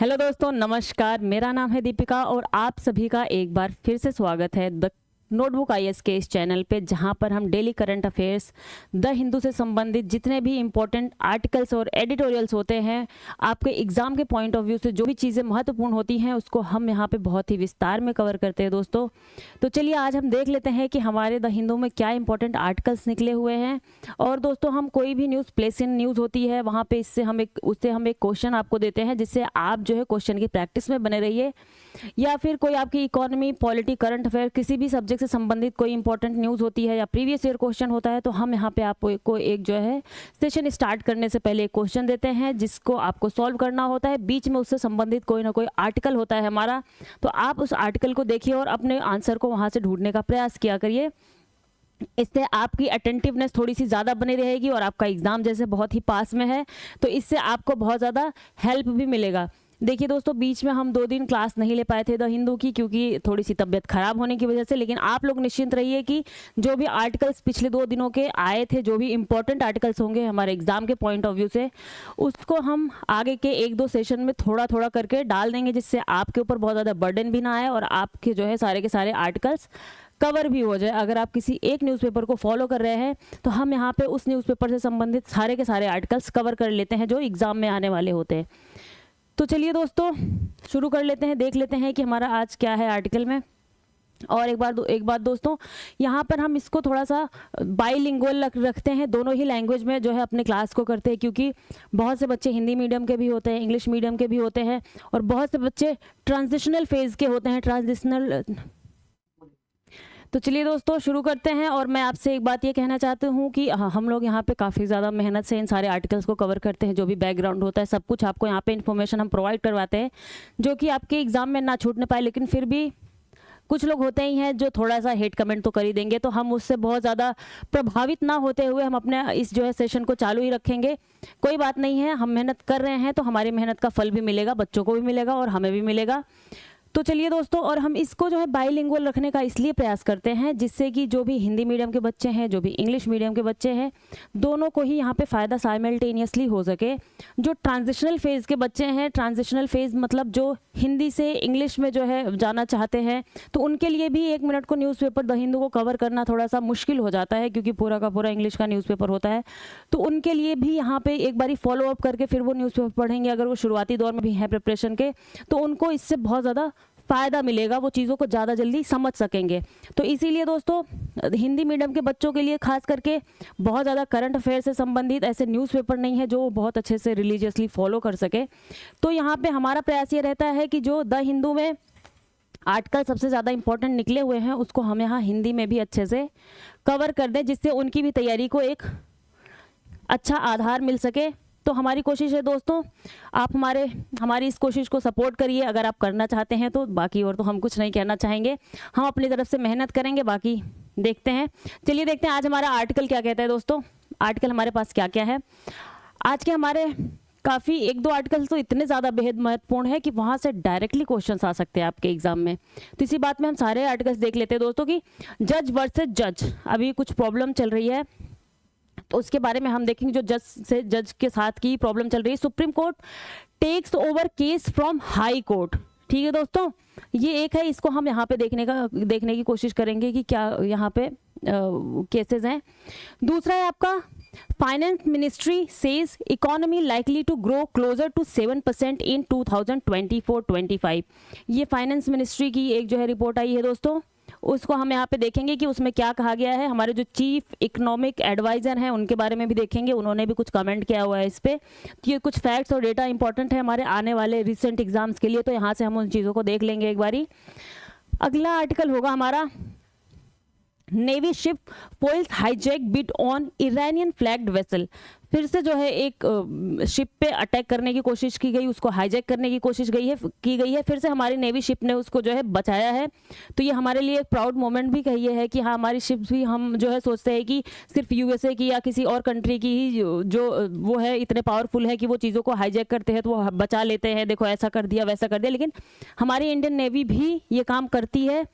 Hello दोस्तों, नमस्कार। मेरा नाम है दीपिका और आप सभी का एक बार फिर से स्वागत है द नोटबुक आईएएस के इस चैनल पे, जहां पर हम daily current affairs, the Hindu से संबंधित जितने भी इम्पोर्टेंट आर्टिकल्स और एडिटोरियल्स होते हैं, आपके एग्जाम के पॉइंट ऑफ व्यू से जो भी चीज़ें महत्वपूर्ण होती हैं उसको हम यहां पे बहुत ही विस्तार में कवर करते हैं दोस्तों। तो चलिए आज हम देख लेते हैं कि हमारे द हिंदू में क्या इंपॉर्टेंट आर्टिकल्स निकले हुए हैं। और दोस्तों, हम कोई भी न्यूज़ प्लेस इन न्यूज़ होती है वहाँ पे उससे हम एक क्वेश्चन आपको देते हैं, जिससे आप जो है क्वेश्चन की प्रैक्टिस में बने रहिए। या फिर कोई आपकी इकोनॉमी, पॉलिटी, करंट अफेयर, किसी भी सब्जेक्ट से संबंधित कोई इंपॉर्टेंट न्यूज़ होती है या प्रीवियस ईयर क्वेश्चन होता है, तो हम यहाँ पे आपको एक जो है सेशन स्टार्ट करने से पहले एक क्वेश्चन देते हैं जिसको आपको सॉल्व करना होता है। बीच में उससे संबंधित कोई ना कोई आर्टिकल होता है हमारा, तो आप उस आर्टिकल को देखिए और अपने आंसर को वहाँ से ढूंढने का प्रयास किया करिए। इससे आपकी अटेंटिवनेस थोड़ी सी ज़्यादा बनी रहेगी और आपका एग्ज़ाम जैसे बहुत ही पास में है तो इससे आपको बहुत ज़्यादा हेल्प भी मिलेगा। देखिए दोस्तों, बीच में हम 2 दिन क्लास नहीं ले पाए थे द हिंदू की, क्योंकि थोड़ी सी तबीयत खराब होने की वजह से। लेकिन आप लोग निश्चिंत रहिए कि जो भी आर्टिकल्स पिछले 2 दिनों के आए थे, जो भी इंपॉर्टेंट आर्टिकल्स होंगे हमारे एग्जाम के पॉइंट ऑफ व्यू से, उसको हम आगे के 1-2 सेशन में थोड़ा थोड़ा करके डाल देंगे, जिससे आपके ऊपर बहुत ज़्यादा बर्डन भी ना आए और आपके जो है सारे के सारे आर्टिकल्स कवर भी हो जाए। अगर आप किसी एक न्यूज़पेपर को फॉलो कर रहे हैं तो हम यहाँ पे उस न्यूज़पेपर से संबंधित सारे के सारे आर्टिकल्स कवर कर लेते हैं जो एग्ज़ाम में आने वाले होते हैं। तो चलिए दोस्तों, शुरू कर लेते हैं, देख लेते हैं कि हमारा आज क्या है आर्टिकल में। और एक बात दोस्तों, यहाँ पर हम इसको थोड़ा सा बाईलिंगुअल रखते हैं, दोनों ही लैंग्वेज में जो है अपने क्लास को करते हैं, क्योंकि बहुत से बच्चे हिंदी मीडियम के भी होते हैं, इंग्लिश मीडियम के भी होते हैं और बहुत से बच्चे ट्रांजिशनल फेज़ के होते हैं। तो चलिए दोस्तों शुरू करते हैं। और मैं आपसे एक बात ये कहना चाहती हूँ कि हम लोग यहाँ पे काफ़ी ज़्यादा मेहनत से इन सारे आर्टिकल्स को कवर करते हैं। जो भी बैकग्राउंड होता है सब कुछ आपको यहाँ पे इन्फॉर्मेशन हम प्रोवाइड करवाते हैं, जो कि आपके एग्ज़ाम में ना छूटने पाए। लेकिन फिर भी कुछ लोग होते ही हैं जो थोड़ा सा हेट कमेंट तो कर ही देंगे, तो हम उससे बहुत ज़्यादा प्रभावित ना होते हुए हम अपने इस जो है सेशन को चालू ही रखेंगे। कोई बात नहीं है, हम मेहनत कर रहे हैं तो हमारी मेहनत का फल भी मिलेगा, बच्चों को भी मिलेगा और हमें भी मिलेगा। तो चलिए दोस्तों, और हम इसको जो है बाईलिंगुअल रखने का इसलिए प्रयास करते हैं जिससे कि जो भी हिंदी मीडियम के बच्चे हैं, जो भी इंग्लिश मीडियम के बच्चे हैं, दोनों को ही यहाँ पे फ़ायदा साइमल्टेनियसली हो सके। जो ट्रांजिशनल फेज़ के बच्चे हैं, ट्रांजिशनल फेज़ मतलब जो हिंदी से इंग्लिश में जो है जाना चाहते हैं, तो उनके लिए भी 1 मिनट को न्यूज़पेपर द हिंदू को कवर करना थोड़ा सा मुश्किल हो जाता है, क्योंकि पूरा का पूरा इंग्लिश का न्यूज़पेपर होता है। तो उनके लिए भी यहाँ पर एक बारी फॉलो अप करके फिर वो न्यूज़पेपर पढ़ेंगे, अगर वो शुरुआती दौर में भी हैं प्रिपरेशन के, तो उनको इससे बहुत ज़्यादा फ़ायदा मिलेगा, वो चीज़ों को ज़्यादा जल्दी समझ सकेंगे। तो इसीलिए दोस्तों, हिंदी मीडियम के बच्चों के लिए खास करके बहुत ज़्यादा करंट अफेयर से संबंधित ऐसे न्यूज़पेपर नहीं है जो वो बहुत अच्छे से रिलीजियसली फॉलो कर सके। तो यहाँ पे हमारा प्रयास ये रहता है कि जो द हिंदू में आर्टिकल सबसे ज़्यादा इंपॉर्टेंट निकले हुए हैं उसको हम यहाँ हिंदी में भी अच्छे से कवर कर दें, जिससे उनकी भी तैयारी को एक अच्छा आधार मिल सके। तो हमारी कोशिश है दोस्तों, आप हमारी इस कोशिश को सपोर्ट करिए अगर आप करना चाहते हैं तो। बाकी और तो हम कुछ नहीं कहना चाहेंगे, हम अपनी तरफ से मेहनत करेंगे, बाकी देखते हैं। चलिए देखते हैं आज हमारा आर्टिकल क्या कहता है दोस्तों। आर्टिकल हमारे पास क्या क्या है आज के हमारे, काफ़ी 1-2 आर्टिकल्स तो इतने ज़्यादा बेहद महत्वपूर्ण है कि वहाँ से डायरेक्टली क्वेश्चन आ सकते हैं आपके एग्जाम में। तो इसी बात में हम सारे आर्टिकल्स देख लेते हैं दोस्तों कि जज वर्सेज जज, अभी कुछ प्रॉब्लम चल रही है तो उसके बारे में हम देखेंगे। जो जज के साथ की प्रॉब्लम चल रही है, supreme court takes over case from high court. ठीक है दोस्तों, ये एक है, इसको हम यहाँ पे देखने की कोशिश करेंगे कि क्या यहाँ पे केसेस हैं। दूसरा है आपका, finance ministry says economy likely to grow closer to 7% in 2024-25। ये फाइनेंस मिनिस्ट्री की एक जो है रिपोर्ट आई है दोस्तों, उसको हम यहाँ पे देखेंगे कि उसमें क्या कहा गया है। हमारे जो चीफ इकोनॉमिक एडवाइज़र हैं उनके बारे में भी देखेंगे, उन्होंने भी कुछ कमेंट किया हुआ है इस पर। तो ये कुछ फैक्ट्स और डेटा इंपॉर्टेंट है हमारे आने वाले रिसेंट एग्जाम्स के लिए, तो यहाँ से हम उन चीज़ों को देख लेंगे एक बारी। अगला आर्टिकल होगा हमारा, navy ship foils hijack bid on Iranian flagged vessel. फिर से जो है एक शिप पे अटैक करने की कोशिश की गई, उसको हाईजैक करने की कोशिश की गई है। फिर से हमारी नेवी शिप ने उसको जो है बचाया है। तो ये हमारे लिए एक प्राउड मोमेंट भी कहिए है कि हाँ, हमारी शिप भी, हम जो है सोचते हैं कि सिर्फ यूएसए की या किसी और कंट्री की ही जो वो है इतने पावरफुल है कि वो चीज़ों को हाईजैक करते हैं तो वो बचा लेते हैं, देखो ऐसा कर दिया वैसा कर दिया। लेकिन हमारी इंडियन नेवी भी ये काम करती है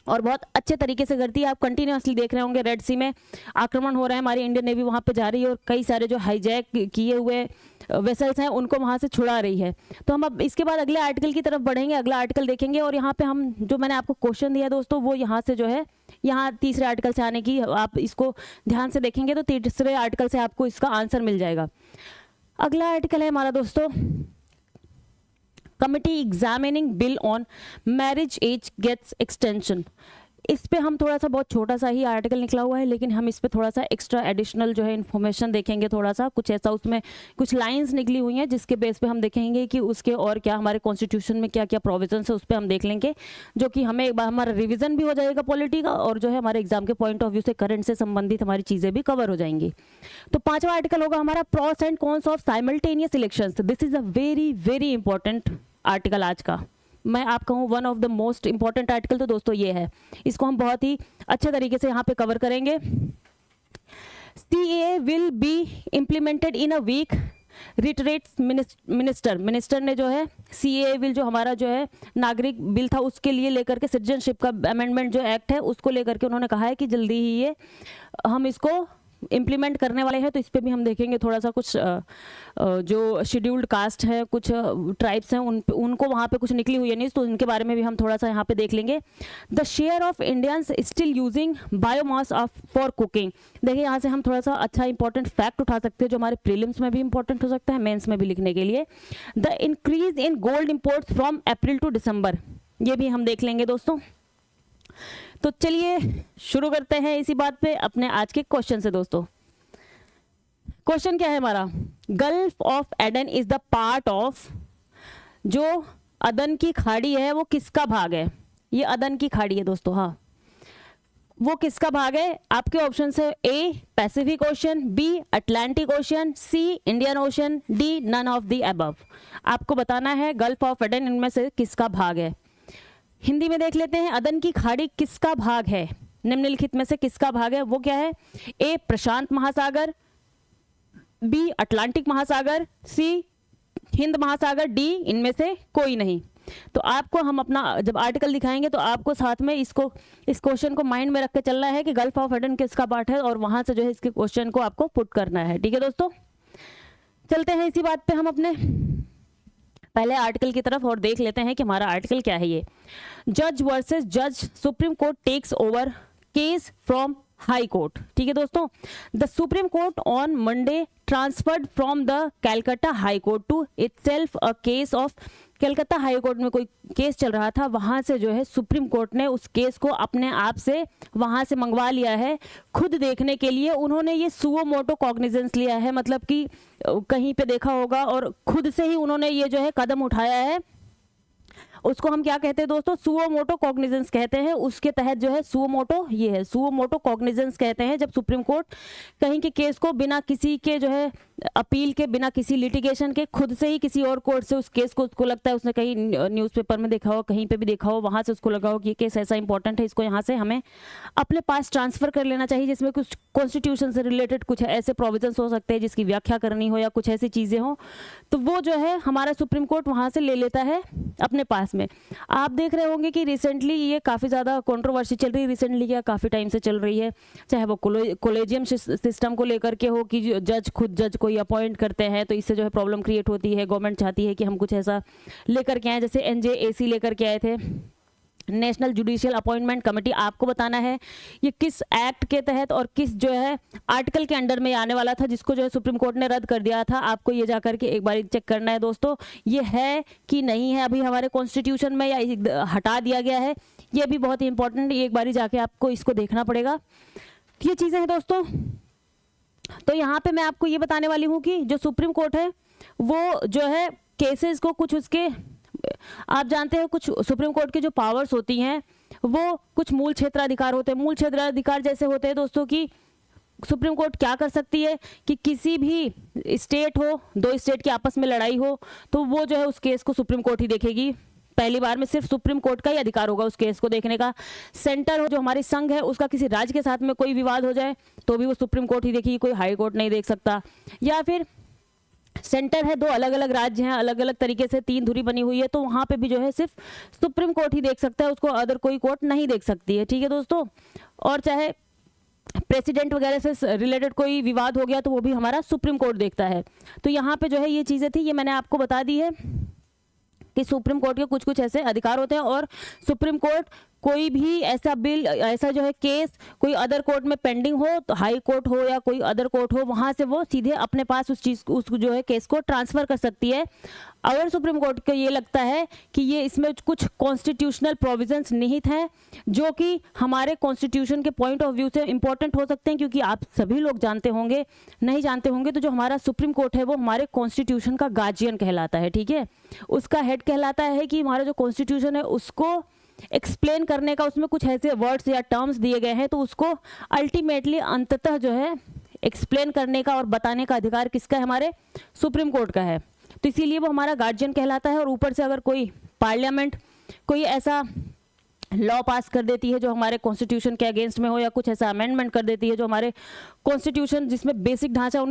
और बहुत अच्छे तरीके से करती है। आप कंटिन्यूसली देख रहे होंगे रेड सी में आक्रमण हो रहा है, हमारी इंडियन नेवी वहाँ पे जा रही है और कई सारे जो हाईजैक किए हुए वेसल्स हैं उनको वहाँ से छुड़ा रही है। तो हम अब इसके बाद अगले आर्टिकल की तरफ बढ़ेंगे, अगला आर्टिकल देखेंगे और यहाँ पे हम जो मैंने आपको क्वेश्चन दिया दोस्तों वो यहाँ से जो है यहाँ तीसरे आर्टिकल से आने की, आप इसको ध्यान से देखेंगे तो तीसरे आर्टिकल से आपको इसका आंसर मिल जाएगा। अगला आर्टिकल है हमारा दोस्तों committee examining bill on marriage age gets extension. इस पे हम थोड़ा सा बहुत छोटा सा ही आर्टिकल निकला हुआ है, लेकिन हम इस पे थोड़ा सा एक्स्ट्रा एडिशनल जो है इन्फॉर्मेशन देखेंगे, थोड़ा सा कुछ ऐसा उसमें कुछ लाइंस निकली हुई हैं जिसके बेस पे हम देखेंगे कि उसके और क्या हमारे कॉन्स्टिट्यूशन में क्या क्या प्रोविजंस है उस पर हम देख लेंगे, जो कि हमें एक बार हमारा रिविजन भी हो जाएगा पॉलिटी का और जो है हमारे एग्जाम के पॉइंट ऑफ व्यू से करंट से संबंधित हमारी चीज़ें भी कवर हो जाएंगी। तो पांचवा आर्टिकल होगा हमारा pros and cons of simultaneous elections. This is a very very important article आज का, मैं आप कहूँ one of the most important article तो दोस्तों ये है, इसको हम बहुत ही अच्छे तरीके से यहाँ पे कवर करेंगे। CAA will be implemented in a week, reiterates minister ने जो है CAA बिल जो हमारा जो है नागरिक बिल था उसके लिए लेकर के सिटीजनशिप का अमेंडमेंट जो एक्ट है उसको लेकर के उन्होंने कहा है कि जल्दी ही ये हम इसको इम्प्लीमेंट करने वाले हैं। तो इस पे भी हम देखेंगे थोड़ा सा कुछ जो शेड्यूल्ड कास्ट है, कुछ ट्राइब्स हैं उनको वहाँ पे कुछ निकली हुई है न्यूज़, तो उनके बारे में भी हम थोड़ा सा यहाँ पे देख लेंगे। The share of Indians still using biomass for cooking. देखिए यहाँ से हम थोड़ा सा अच्छा इंपॉर्टेंट फैक्ट उठा सकते हैं जो हमारे प्रीलिम्स में भी इंपॉर्टेंट हो सकता है, मेंस में भी लिखने के लिए। The increase in gold imports from April to December, ये भी हम देख लेंगे दोस्तों। तो चलिए शुरू करते हैं इसी बात पे अपने आज के क्वेश्चन से दोस्तों। क्वेश्चन क्या है हमारा, gulf of Aden is the part of, जो अदन की खाड़ी है वो किसका भाग है? ये अदन की खाड़ी है दोस्तों, हाँ वो किसका भाग है? आपके ऑप्शन है A Pacific Ocean, B Atlantic Ocean, C Indian Ocean, D none of the above. आपको बताना है गल्फ ऑफ एडन इनमें से किसका भाग है। हिंदी में देख लेते हैं, अदन की खाड़ी किसका भाग है? निम्नलिखित में से किसका भाग है? वो क्या है? ए प्रशांत महासागर, बी अटलांटिक महासागर, सी हिंद महासागर, डी इनमें से कोई नहीं। तो आपको हम अपना जब आर्टिकल दिखाएंगे तो आपको साथ में इस क्वेश्चन को माइंड में रख के चलना है कि गल्फ ऑफ एडन किसका पार्ट है और वहां से जो है इसके क्वेश्चन को आपको पुट करना है। ठीक है दोस्तों, चलते हैं इसी बात पे हम अपने पहले आर्टिकल की तरफ और देख लेते हैं कि हमारा आर्टिकल क्या है। ये जज वर्सेस जज, supreme court takes over case from high court. ठीक है दोस्तों, the supreme court on Monday transferred from the Calcutta high court to itself a case of, Calcutta high court में कोई केस चल रहा था, वहां से जो है सुप्रीम कोर्ट ने उस केस को अपने आप से वहां से मंगवा लिया है खुद देखने के लिए। उन्होंने ये सुओ मोटो कॉग्निजेंस लिया है, मतलब कि कहीं पे देखा होगा और खुद से ही उन्होंने ये जो है कदम उठाया है। उसको हम क्या कहते हैं दोस्तों? सुओ मोटो कॉग्निजेंस कहते हैं। उसके तहत जो है सुओ मोटो, ये है सुओ मोटो कॉग्निजेंस कहते हैं जब सुप्रीम कोर्ट कहीं के केस को बिना किसी के जो है अपील के, बिना किसी लिटिगेशन के, खुद से ही किसी और कोर्ट से उस केस को, उसको लगता है उसने कहीं न्यूज़पेपर में देखा हो, कहीं पे भी देखा हो, वहां से उसको लगा हो कि ये केस ऐसा इंपॉर्टेंट है, इसको यहाँ से हमें अपने पास ट्रांसफर कर लेना चाहिए, जिसमें कुछ कॉन्स्टिट्यूशन से रिलेटेड कुछ ऐसे प्रोविजंस हो सकते हैं जिसकी व्याख्या करनी हो या कुछ ऐसी चीजें हो, तो वो जो है हमारा सुप्रीम कोर्ट वहां से ले लेता है अपने पास में। आप देख रहे होंगे कि रिसेंटली ये काफी ज्यादा कंट्रोवर्सी चल रही है, रिसेंटली क्या काफी टाइम से चल रही है, चाहे वो कोलेजियम सिस्टम को लेकर के हो कि जज खुद जज कोई अपॉइंट करते हैं, तो इससे जो है प्रॉब्लम क्रिएट होती है। गवर्नमेंट चाहती है कि हम कुछ ऐसा लेकर के आए, जैसे NJAC लेकर के आए थे, नेशनल जुडिशियल अपॉइंटमेंट कमेटी। आपको बताना है ये किस एक्ट के तहत और किस जो है आर्टिकल के अंडर में आने वाला था, जिसको जो है सुप्रीम कोर्ट ने रद्द कर दिया था। आपको ये जाकर के एक बार चेक करना है दोस्तों, ये है कि नहीं है अभी हमारे कॉन्स्टिट्यूशन में, या हटा दिया गया है। ये भी बहुत ही इंपॉर्टेंट, एक बार जाके आपको इसको देखना पड़ेगा। ये चीजें हैं दोस्तों। तो यहाँ पे मैं आपको ये बताने वाली हूँ कि जो सुप्रीम कोर्ट है वो जो है केसेस को कुछ उसके, आप जानते हैं कुछ सुप्रीम कोर्ट की जो पावर्स होती हैं वो कुछ मूल क्षेत्राधिकार होते हैं। मूल क्षेत्राधिकार जैसे होते हैं दोस्तों कि सुप्रीम कोर्ट क्या कर सकती है कि किसी भी स्टेट हो, दो स्टेट की आपस में लड़ाई हो, तो वो जो है उस केस को सुप्रीम कोर्ट ही देखेगी। पहली बार में सिर्फ सुप्रीम कोर्ट का ही अधिकार होगा उस केस को देखने का। सेंटर हो, जो हमारी संघ है, उसका किसी राज्य के साथ में कोई विवाद हो जाए तो भी वो सुप्रीम कोर्ट ही देखेगी, कोई हाई कोर्ट नहीं देख सकता। या फिर सेंटर है, दो अलग अलग राज्य हैं, अलग अलग तरीके से तीन धुरी बनी हुई है, तो वहां पे भी जो है सिर्फ सुप्रीम कोर्ट ही देख सकता है, उसको अदर कोई कोर्ट नहीं देख सकती है। ठीक है दोस्तों, और चाहे प्रेसिडेंट वगैरह से रिलेटेड कोई विवाद हो गया तो वो भी हमारा सुप्रीम कोर्ट देखता है। तो यहाँ पे जो है ये चीज़ें थी, ये मैंने आपको बता दी है कि सुप्रीम कोर्ट के कुछ कुछ ऐसे अधिकार होते हैं, और सुप्रीम कोर्ट कोई भी ऐसा बिल, ऐसा जो है केस कोई अदर कोर्ट में पेंडिंग हो, तो हाई कोर्ट हो या कोई अदर कोर्ट हो, वहां से वो सीधे अपने पास उस चीज उस जो है केस को ट्रांसफर कर सकती है। अगर सुप्रीम कोर्ट को ये लगता है कि ये इसमें कुछ कॉन्स्टिट्यूशनल प्रोविजंस निहित हैं जो कि हमारे कॉन्स्टिट्यूशन के पॉइंट ऑफ व्यू से इंपॉर्टेंट हो सकते हैं, क्योंकि आप सभी लोग जानते होंगे, नहीं जानते होंगे तो जो हमारा सुप्रीम कोर्ट है वो हमारे कॉन्स्टिट्यूशन का गार्जियन कहलाता है। ठीक है, उसका हेड कहलाता है कि हमारा जो कॉन्स्टिट्यूशन है उसको एक्सप्लेन करने का, उसमें कुछ ऐसे वर्ड्स या टर्म्स दिए गए हैं, तो उसको अल्टीमेटली अंततः जो है एक्सप्लेन करने का और बताने का अधिकार किसका है? हमारे सुप्रीम कोर्ट का है। तो इसीलिए वो हमारा गार्जियन कहलाता है। और ऊपर से अगर कोई पार्लियामेंट कोई ऐसा लॉ पास कर देती है जो हमारे कॉन्स्टिट्यूशन के अगेंस्ट में हो, या कुछ ऐसा अमेंडमेंट कर देती है जो हमारे कॉन्स्टिट्यूशन, जिसमें बेसिक ढांचा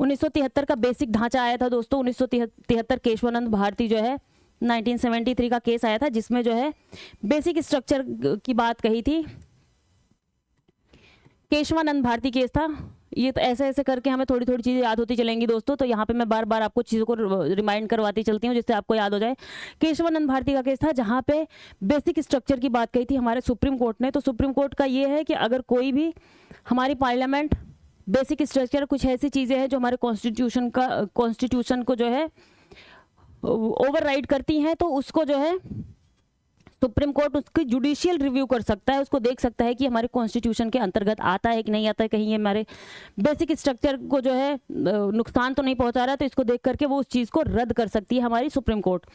1973 का बेसिक ढांचा आया था दोस्तों। 1973 केशवानंद भारती जो है 1973 का केस आया था, जिसमें जो है बेसिक स्ट्रक्चर की बात कही थी। केशवानंद भारती केस था ये। तो ऐसे ऐसे करके हमें थोड़ी थोड़ी चीज़ें याद होती चलेंगी दोस्तों, तो यहाँ पे मैं बार बार आपको चीज़ों को रिमाइंड करवाती चलती हूँ जिससे आपको याद हो जाए। केशवानंद भारती का केस था जहाँ पे बेसिक स्ट्रक्चर की बात कही थी हमारे सुप्रीम कोर्ट ने। तो सुप्रीम कोर्ट का ये है कि अगर कोई भी हमारी पार्लियामेंट बेसिक स्ट्रक्चर, कुछ ऐसी चीज़ें हैं जो हमारे कॉन्स्टिट्यूशन को जो है ओवरराइड करती हैं, तो उसको जो है सुप्रीम कोर्ट उसकी जुडिशियल रिव्यू कर सकता है, उसको देख सकता है कि हमारे कॉन्स्टिट्यूशन के अंतर्गत आता है कि नहीं आता है, कहीं ये हमारे बेसिक स्ट्रक्चर को जो है नुकसान तो नहीं पहुंचा रहा है, तो इसको देख करके वो उस चीज़ को रद्द कर सकती है हमारी सुप्रीम कोर्ट।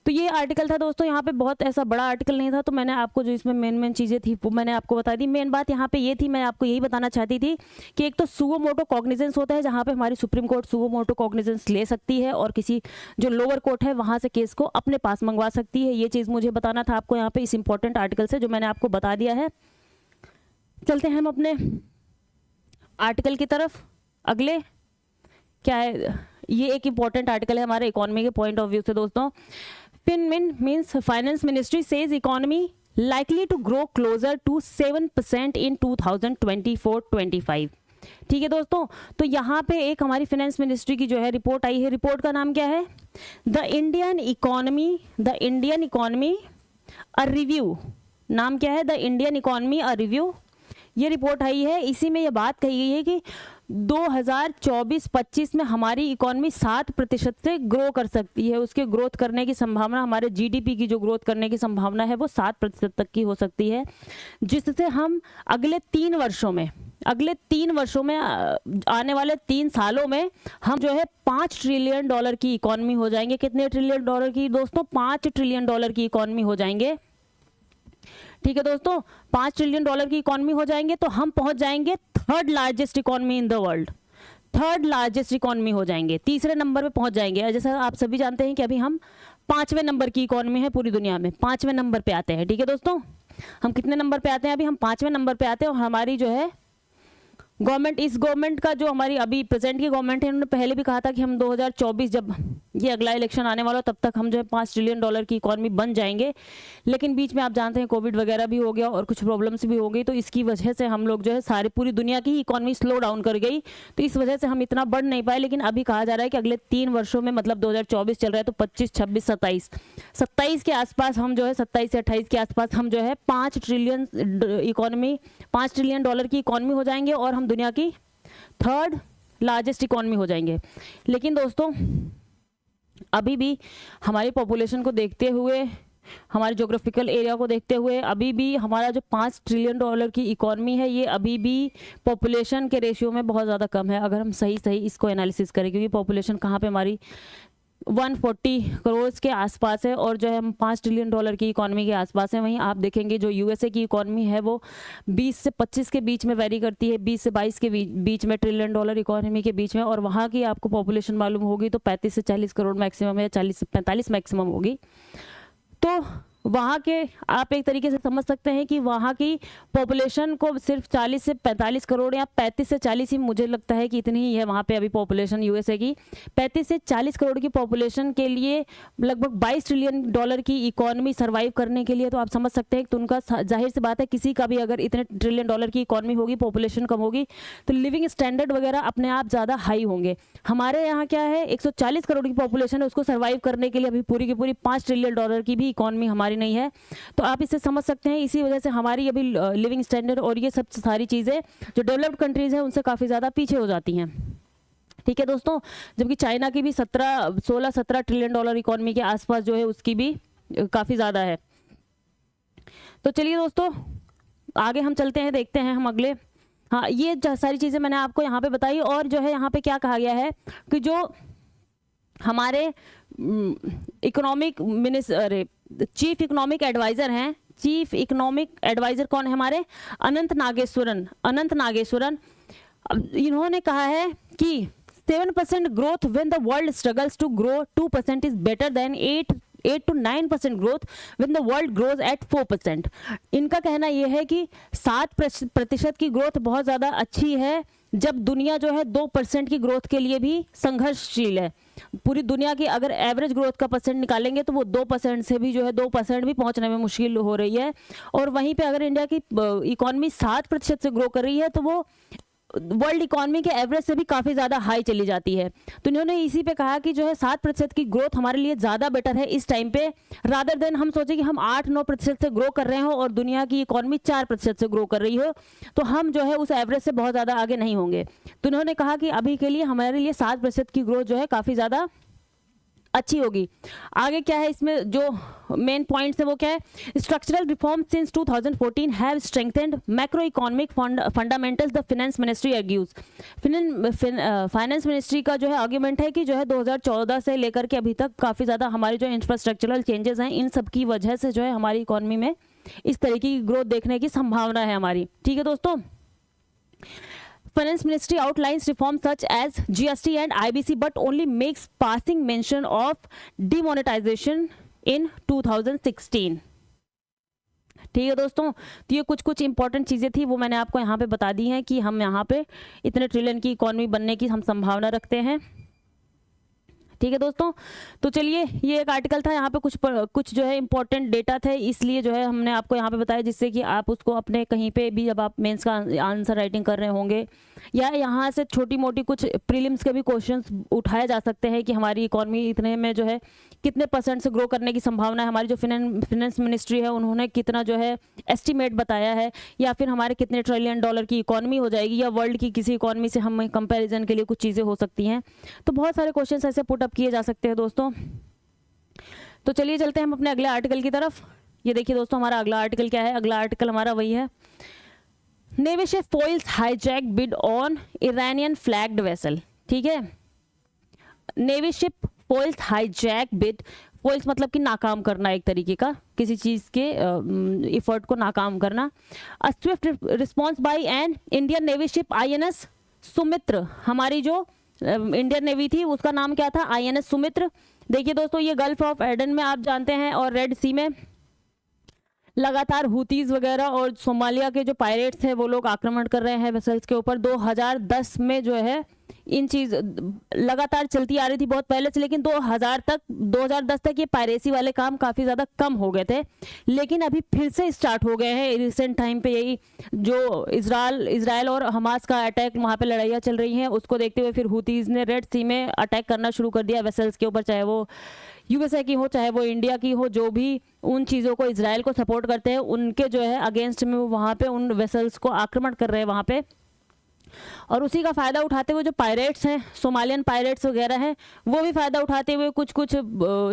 तो ये आर्टिकल था दोस्तों, यहाँ पे बहुत ऐसा बड़ा आर्टिकल नहीं था, तो मैंने आपको जो इसमें मेन चीज़ें थी वो मैंने आपको बता दी। मेन बात यहाँ पे ये थी, मैं आपको यही बताना चाहती थी कि एक तो सुओ मोटो कॉग्निजेंस होता है, जहाँ पे हमारी supreme court suo motu cognizance ले सकती है और किसी जो लोअर कोर्ट है वहाँ से केस को अपने पास मंगवा सकती है। ये चीज़ मुझे बताना था आपको यहाँ पे इस इंपॉर्टेंट आर्टिकल से, जो मैंने आपको बता दिया है। चलते हैं हम अपने आर्टिकल की तरफ। अगले क्या है, ये एक इंपॉर्टेंट आर्टिकल है हमारे इकोनॉमी के पॉइंट ऑफ व्यू से दोस्तों। फिनमिन means finance ministry says economy likely to grow closer to 7% in 2024-25। ठीक है दोस्तों, तो यहाँ पे एक हमारी फाइनेंस मिनिस्ट्री की जो है रिपोर्ट आई है। रिपोर्ट का नाम क्या है? The Indian economy a review. नाम क्या है? The Indian economy a review. ये रिपोर्ट आई है, इसी में ये बात कही गई है कि 2024-25 में हमारी इकोनॉमी 7% से ग्रो कर सकती है। उसके ग्रोथ करने की संभावना, हमारे जीडीपी की जो ग्रोथ करने की संभावना है वो 7% तक की हो सकती है, जिससे हम अगले 3 वर्षों में आने वाले 3 सालों में हम जो है $5 ट्रिलियन की इकोनॉमी हो जाएंगे। कितने ट्रिलियन डॉलर की दोस्तों? $5 ट्रिलियन की इकोनॉमी हो जाएंगे। ठीक है दोस्तों, $5 ट्रिलियन की इकोनॉमी हो जाएंगे तो हम पहुंच जाएंगे 3rd largest economy in the world. 3rd largest economy हो जाएंगे, तीसरे नंबर पे पहुंच जाएंगे। जैसा आप सभी जानते हैं कि अभी हम 5वें नंबर की इकोनॉमी है पूरी दुनिया में, 5वें नंबर पे आते हैं। ठीक है दोस्तों, हम कितने नंबर पे आते हैं? अभी हम 5वें नंबर पे आते हैं। और हमारी जो है गवर्नमेंट, इस गवर्नमेंट का जो हमारी अभी प्रेजेंट की गवर्नमेंट है, उन्होंने पहले भी कहा था कि हम 2024 जब ये अगला इलेक्शन आने वाला तब तक हम जो है $5 ट्रिलियन की इकोनॉमी बन जाएंगे। लेकिन बीच में आप जानते हैं कोविड वगैरह भी हो गया और कुछ प्रॉब्लम्स भी हो गई, तो इसकी वजह से हम लोग जो है सारी पूरी दुनिया की इकोनॉमी स्लो डाउन कर गई, तो इस वजह से हम इतना बढ़ नहीं पाए। लेकिन अभी कहा जा रहा है कि अगले 3 वर्षों में, मतलब 2024 चल रहा है तो 25, 26, 27 के आसपास हम जो है 27 से 28 के आसपास हम जो है $5 ट्रिलियन की इकोनॉमी हो जाएंगे और हम दुनिया की 3rd लार्जेस्ट इकोनॉमी हो जाएंगे। लेकिन दोस्तों अभी भी हमारी पॉपुलेशन को देखते हुए, हमारे ज्योग्राफिकल एरिया को देखते हुए, अभी भी हमारा जो $5 ट्रिलियन की इकोनॉमी है ये अभी भी पॉपुलेशन के रेशियो में बहुत ज़्यादा कम है, अगर हम सही इसको एनालिसिस करें। क्योंकि पॉपुलेशन कहाँ पे हमारी 140 करोड़ के आसपास है और जो है हम $5 ट्रिलियन की इकोनॉमी के आसपास है। वहीं आप देखेंगे जो यूएसए की इकोनॉमी है वो 20 से 25 के बीच में वेरी करती है, 20 से 22 के बीच में ट्रिलियन डॉलर इकोनॉमी के बीच में, और वहाँ की आपको पॉपुलेशन मालूम होगी तो 35 से 40 करोड़ मैक्सिमम है, 40 से 45 मैक्सिमम होगी। तो वहाँ के आप एक तरीके से समझ सकते हैं कि वहाँ की पॉपुलेशन को सिर्फ 40 से 45 करोड़ या 35 से 40 ही, मुझे लगता है कि इतनी ही है वहाँ पे अभी पॉपुलेशन यूएसए की। 35 से 40 करोड़ की पॉपुलेशन के लिए लगभग 22 ट्रिलियन डॉलर की इकॉनमी सर्वाइव करने के लिए, तो आप समझ सकते हैं कि उनका जाहिर सी बात है, किसी का भी अगर इतने ट्रिलियन डॉलर की इकॉनमी होगी, पॉपुलेशन कम होगी, तो लिविंग स्टैंडर्ड वगैरह अपने आप ज़्यादा हाई होंगे। हमारे यहाँ क्या है, 140 करोड़ की पॉपुलेशन है, उसको सर्वाइव करने के लिए अभी पूरी की पूरी 5 ट्रिलियन डॉलर की भी इकॉनमी हमारी नहीं है। तो आप इससे समझ सकते हैं, इसी वजह से हमारी अभी लिविंग स्टैंडर्ड और ये सब सारी चीज़ें जो डेवलप्ड कंट्रीज़ हैं उनसे काफ़ी ज़्यादा पीछे हो जाती हैं। ठीक है दोस्तों, जबकि चाइना की भी 16-17 ट्रिलियन डॉलर इकॉनमी के आसपास जो है उसकी भी काफ़ी ज़्यादा है। तो चलिए दोस्तों आगे हम चलते हैं, देखते हैं हम अगले। हाँ, ये सारी चीज़ें मैंने आपको यहाँ पे बताई। और जो है यहाँ पे क्या कहा गया है कि जो हमारे economic minister, chief economic adviser हैं, चीफ इकोनॉमिक एडवाइज़र कौन है हमारे, अनंत नागेश्वरन। इन्होंने कहा है कि 7% growth when the world struggles to grow 2% is better than 8 to 9% growth when the world grows at 4%। इनका कहना यह है कि 7% की ग्रोथ बहुत ज़्यादा अच्छी है जब दुनिया जो है 2% की ग्रोथ के लिए भी संघर्षशील है। पूरी दुनिया की अगर एवरेज ग्रोथ का परसेंट निकालेंगे तो वो 2% से भी जो है 2% भी पहुंचने में मुश्किल हो रही है। और वहीं पे अगर इंडिया की इकॉनमी 7% से ग्रो कर रही है तो वो वर्ल्ड इकॉनमी के एवरेज से भी काफ़ी ज़्यादा हाई चली जाती है। तो इन्होंने इसी पे कहा कि जो है 7% की ग्रोथ हमारे लिए ज़्यादा बेटर है इस टाइम पे, रादर देन हम सोचें कि हम 8-9% से ग्रो कर रहे हो और दुनिया की इकॉनमी 4% से ग्रो कर रही हो, तो हम जो है उस एवरेज से बहुत ज़्यादा आगे नहीं होंगे। तो इन्होंने कहा कि अभी के लिए हमारे लिए 7% की ग्रोथ जो है काफ़ी ज़्यादा अच्छी होगी। आगे क्या है इसमें जो मेन पॉइंट्स है वो क्या है, structural reform since 2014 have strengthened macro economic fundamentals the finance ministry argues. Finance ministry का जो है आर्ग्यूमेंट है कि जो है 2014 से लेकर के अभी तक काफ़ी ज़्यादा हमारे जो इंफ्रास्ट्रक्चरल चेंजेस हैं, इन सब की वजह से जो है हमारी इकॉनमी में इस तरीके की ग्रोथ देखने की संभावना है हमारी। ठीक है दोस्तों, Finance Ministry outlines reforms such as GST and IBC but only makes passing mention of demonetization in 2016। ठीक है दोस्तों, तो ये कुछ इंपॉर्टेंट चीज़ें थी वो मैंने आपको यहाँ पे बता दी हैं कि हम यहाँ पे इतने ट्रिलियन की इकॉनमी बनने की हम संभावना रखते हैं। ठीक है दोस्तों, तो चलिए ये एक आर्टिकल था, यहाँ पे कुछ जो है इंपॉर्टेंट डेटा थे, इसलिए जो है हमने आपको यहाँ पे बताया, जिससे कि आप उसको अपने कहीं पे भी जब आप मेंस का आंसर राइटिंग कर रहे होंगे या यहाँ से छोटी मोटी कुछ प्रीलिम्स के भी क्वेश्चंस उठाए जा सकते हैं कि हमारी इकॉनमी इतने में जो है कितने % से ग्रो करने की संभावना है। हमारी जो फिनेंस मिनिस्ट्री है उन्होंने कितना जो है एस्टिमेट बताया है, या फिर हमारे कितने ट्रिलियन डॉलर की इकॉनमी हो जाएगी, या वर्ल्ड की किसी इकॉनमी से हम कंपैरिजन के लिए कुछ चीज़ें हो सकती हैं। तो बहुत सारे क्वेश्चन ऐसे पुट अप किए जा सकते हैं दोस्तों। तो चलिए चलते हैं हम अपने अगले आर्टिकल की तरफ। ये देखिए दोस्तों, हमारा अगला आर्टिकल क्या है, अगला आर्टिकल हमारा वही है, navy ship foils hijack bid on Iranian flagged vessel. ठीक है, navy ship foils hijack bid, foils मतलब कि नाकाम करना, एक तरीके का किसी चीज़ के इफर्ट को नाकाम करना। A swift response by an Indian navy ship INS Sumitra, हमारी जो इंडियन नेवी थी उसका नाम क्या था, INS सुमित्र। देखिए दोस्तों, ये गल्फ ऑफ एडन में आप जानते हैं और रेड सी में लगातार हुतीज वगैरह और सोमालिया के जो पायरेट्स हैं वो लोग आक्रमण कर रहे हैं वेसल्स के ऊपर। 2010 में जो है इन चीज़ लगातार चलती आ रही थी बहुत पहले से, लेकिन 2010 तक ये पायरेसी वाले काम काफ़ी ज़्यादा कम हो गए थे, लेकिन अभी फिर से स्टार्ट हो गए हैं रिसेंट टाइम पे। यही जो इजराइल और हमास का अटैक, वहाँ पे लड़ाइयाँ चल रही हैं, उसको देखते हुए फिर हुतीज ने रेड सी में अटैक करना शुरू कर दिया वेसल्स के ऊपर, चाहे वो USA की हो चाहे वो इंडिया की हो, जो भी उन चीज़ों को इजराइल को सपोर्ट करते हैं उनके जो है अगेंस्ट में वहाँ पे उन वेसल्स को आक्रमण कर रहे हैं वहाँ पे। और उसी का फ़ायदा उठाते हुए जो पायरेट्स हैं, सोमालियन पायरेट्स वगैरह हैं, वो भी फ़ायदा उठाते हुए कुछ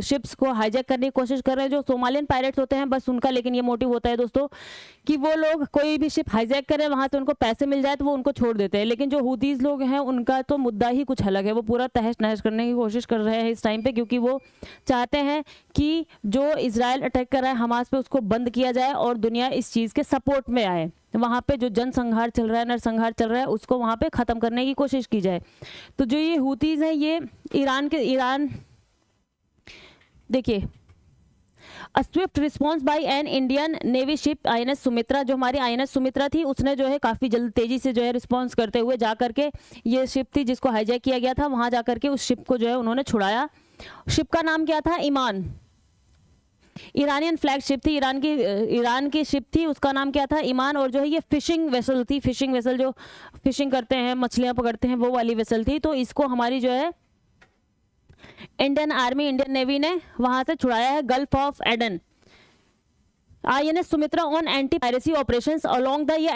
शिप्स को हाईजैक करने की कोशिश कर रहे हैं। जो सोमालियन पायरेट्स होते हैं बस उनका लेकिन ये मोटिव होता है दोस्तों कि वो लोग कोई भी शिप हाईजैक करें, वहाँ से उनको पैसे मिल जाए तो वो उनको छोड़ देते हैं। लेकिन जो हुतीज़ लोग हैं उनका तो मुद्दा ही कुछ अलग है, वो पूरा तहस नहस करने की कोशिश कर रहे हैं इस टाइम पे, क्योंकि वो चाहते हैं कि जो इजराइल अटैक कर रहा है हमास पे उसको बंद किया जाए और दुनिया इस चीज़ के सपोर्ट में आए। वहाँ पे जो जनसंहार चल रहा है, नरसंहार चल रहा है, उसको वहाँ पे ख़त्म करने की कोशिश की जाए। तो जो ये हुतीज़ हैं ये ईरान देखिए a swift response by an Indian navy ship INS Sumitra, जो हमारी आईएनएस सुमित्रा थी उसने जो है काफ़ी जल्द तेज़ी से जो है रिस्पॉन्स करते हुए जा करके, ये शिप थी जिसको हाईजैक किया गया था, वहाँ जा करके उस शिप को जो है उन्होंने छुड़ाया। शिप का नाम क्या था? ईमान। ईरानियन फ्लैग शिप थी, ईरान की शिप थी, उसका नाम क्या था? ईमान। और जो है ये फिशिंग वेसल थी, फिशिंग वेसल जो फिशिंग करते हैं, मछलियाँ पकड़ते हैं, वो वाली वेसल थी। तो इसको हमारी जो है इंडियन आर्मी, इंडियन नेवी ने वहां से छुड़ाया है, gulf of Aden. INS Sumitra on anti piracy operations along the, ये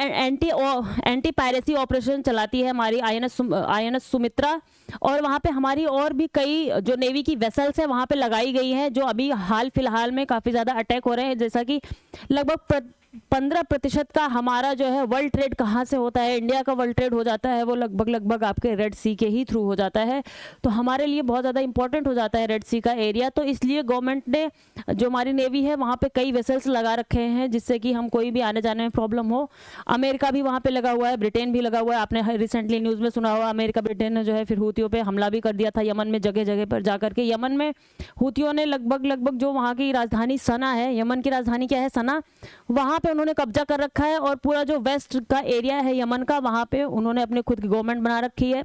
एंटी पायरेसी ऑपरेशन चलाती है हमारी आईएनएस सुमित्रा। और वहाँ पे हमारी और भी कई जो नेवी की वेसल्स है वहाँ पे लगाई गई हैं, जो अभी हाल फिलहाल में काफ़ी ज़्यादा अटैक हो रहे हैं। जैसा कि लगभग 15% का हमारा जो है वर्ल्ड ट्रेड कहाँ से होता है, इंडिया का वर्ल्ड ट्रेड हो जाता है वो लगभग आपके रेड सी के ही थ्रू हो जाता है। तो हमारे लिए बहुत ज़्यादा इंपॉर्टेंट हो जाता है रेड सी का एरिया। तो इसलिए गवर्नमेंट ने जो हमारी नेवी है वहाँ पे कई वेसल्स लगा रखे हैं, जिससे कि हम कोई भी आने जाने में प्रॉब्लम हो। अमेरिका भी वहाँ पे लगा हुआ है, ब्रिटेन भी लगा हुआ है। आपने रिसेंटली न्यूज़ में सुना हुआ, अमेरिका ब्रिटेन ने जो है फिर हूतियों पर हमला भी कर दिया था यमन में, जगह जगह पर जा करके। यमन में हूतियों ने लगभग जो वहाँ की राजधानी सना है, यमन की राजधानी क्या है? सना, वहाँ पे उन्होंने कब्जा कर रखा है। और पूरा जो वेस्ट का एरिया है यमन का, वहाँ पे उन्होंने अपने खुद की गवर्नमेंट बना रखी है,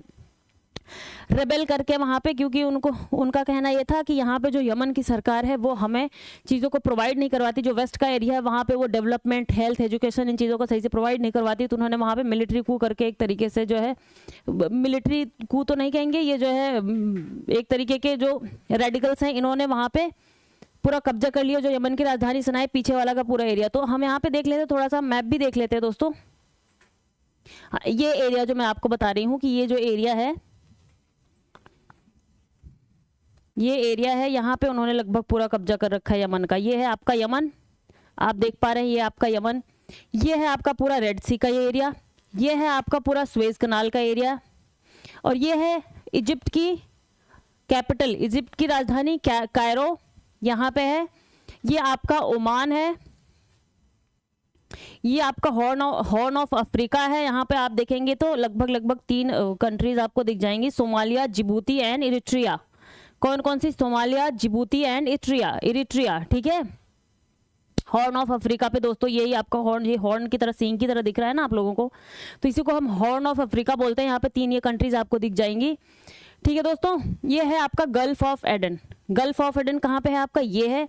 रेबेल करके वहाँ पे। क्योंकि उनका कहना ये था कि यहाँ पे जो यमन की सरकार है वो हमें चीज़ों को प्रोवाइड नहीं करवाती, जो वेस्ट का एरिया है वहाँ पे वो डेवलपमेंट, हेल्थ, एजुकेशन, इन चीज़ों को सही से प्रोवाइड नहीं करवाती। तो उन्होंने वहाँ पे मिलिट्री कू करके एक तरीके से जो है, मिलिट्री कू तो नहीं कहेंगे, ये जो है एक तरीके के जो रेडिकल्स हैं इन्होंने वहाँ पे पूरा कब्जा कर लिया, जो यमन की राजधानी सना है, पीछे वाला का पूरा एरिया। तो हम यहाँ पे देख लेते हैं, थोड़ा सा मैप भी देख लेते हैं दोस्तों। ये एरिया जो मैं आपको बता रही हूँ कि ये जो एरिया है, ये एरिया है, यहाँ पे उन्होंने लगभग पूरा कब्जा कर रखा है यमन का। ये है आपका यमन, आप देख पा रहे हैं, ये आपका यमन। ये है आपका पूरा रेड सी का ये एरिया, ये है आपका पूरा सुएज कनाल का एरिया, और ये है इजिप्ट की कैपिटल, इजिप्ट की राजधानी कायरो यहाँ पे है। ये आपका ओमान है, ये आपका हॉर्न ऑफ अफ्रीका है। यहाँ पे आप देखेंगे तो लगभग 3 कंट्रीज आपको दिख जाएंगी, सोमालिया, जिबूती एंड इरिट्रिया। कौन कौन सी? सोमालिया, जिबूती एंड इरिट्रिया, ठीक है। हॉर्न ऑफ अफ्रीका पे दोस्तों यही आपका हॉर्न, ये हॉर्न की तरह, सींग की तरह दिख रहा है ना आप लोगों को, तो इसी को हम हॉर्न ऑफ अफ्रीका बोलते हैं। यहाँ पे 3 ये कंट्रीज आपको दिख जाएंगी, ठीक है दोस्तों। ये है आपका gulf of Aden. Gulf of Aden कहाँ पे है आपका? ये है,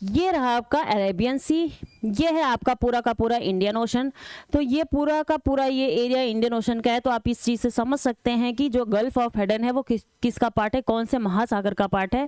ये रहा आपका अरेबियन सी, ये है आपका पूरा का पूरा इंडियन ओशन। तो ये पूरा का पूरा ये एरिया इंडियन ओशन का है। तो आप इस चीज़ से समझ सकते हैं कि जो गल्फ ऑफ एडन है वो किसका पार्ट है, कौन से महासागर का पार्ट है।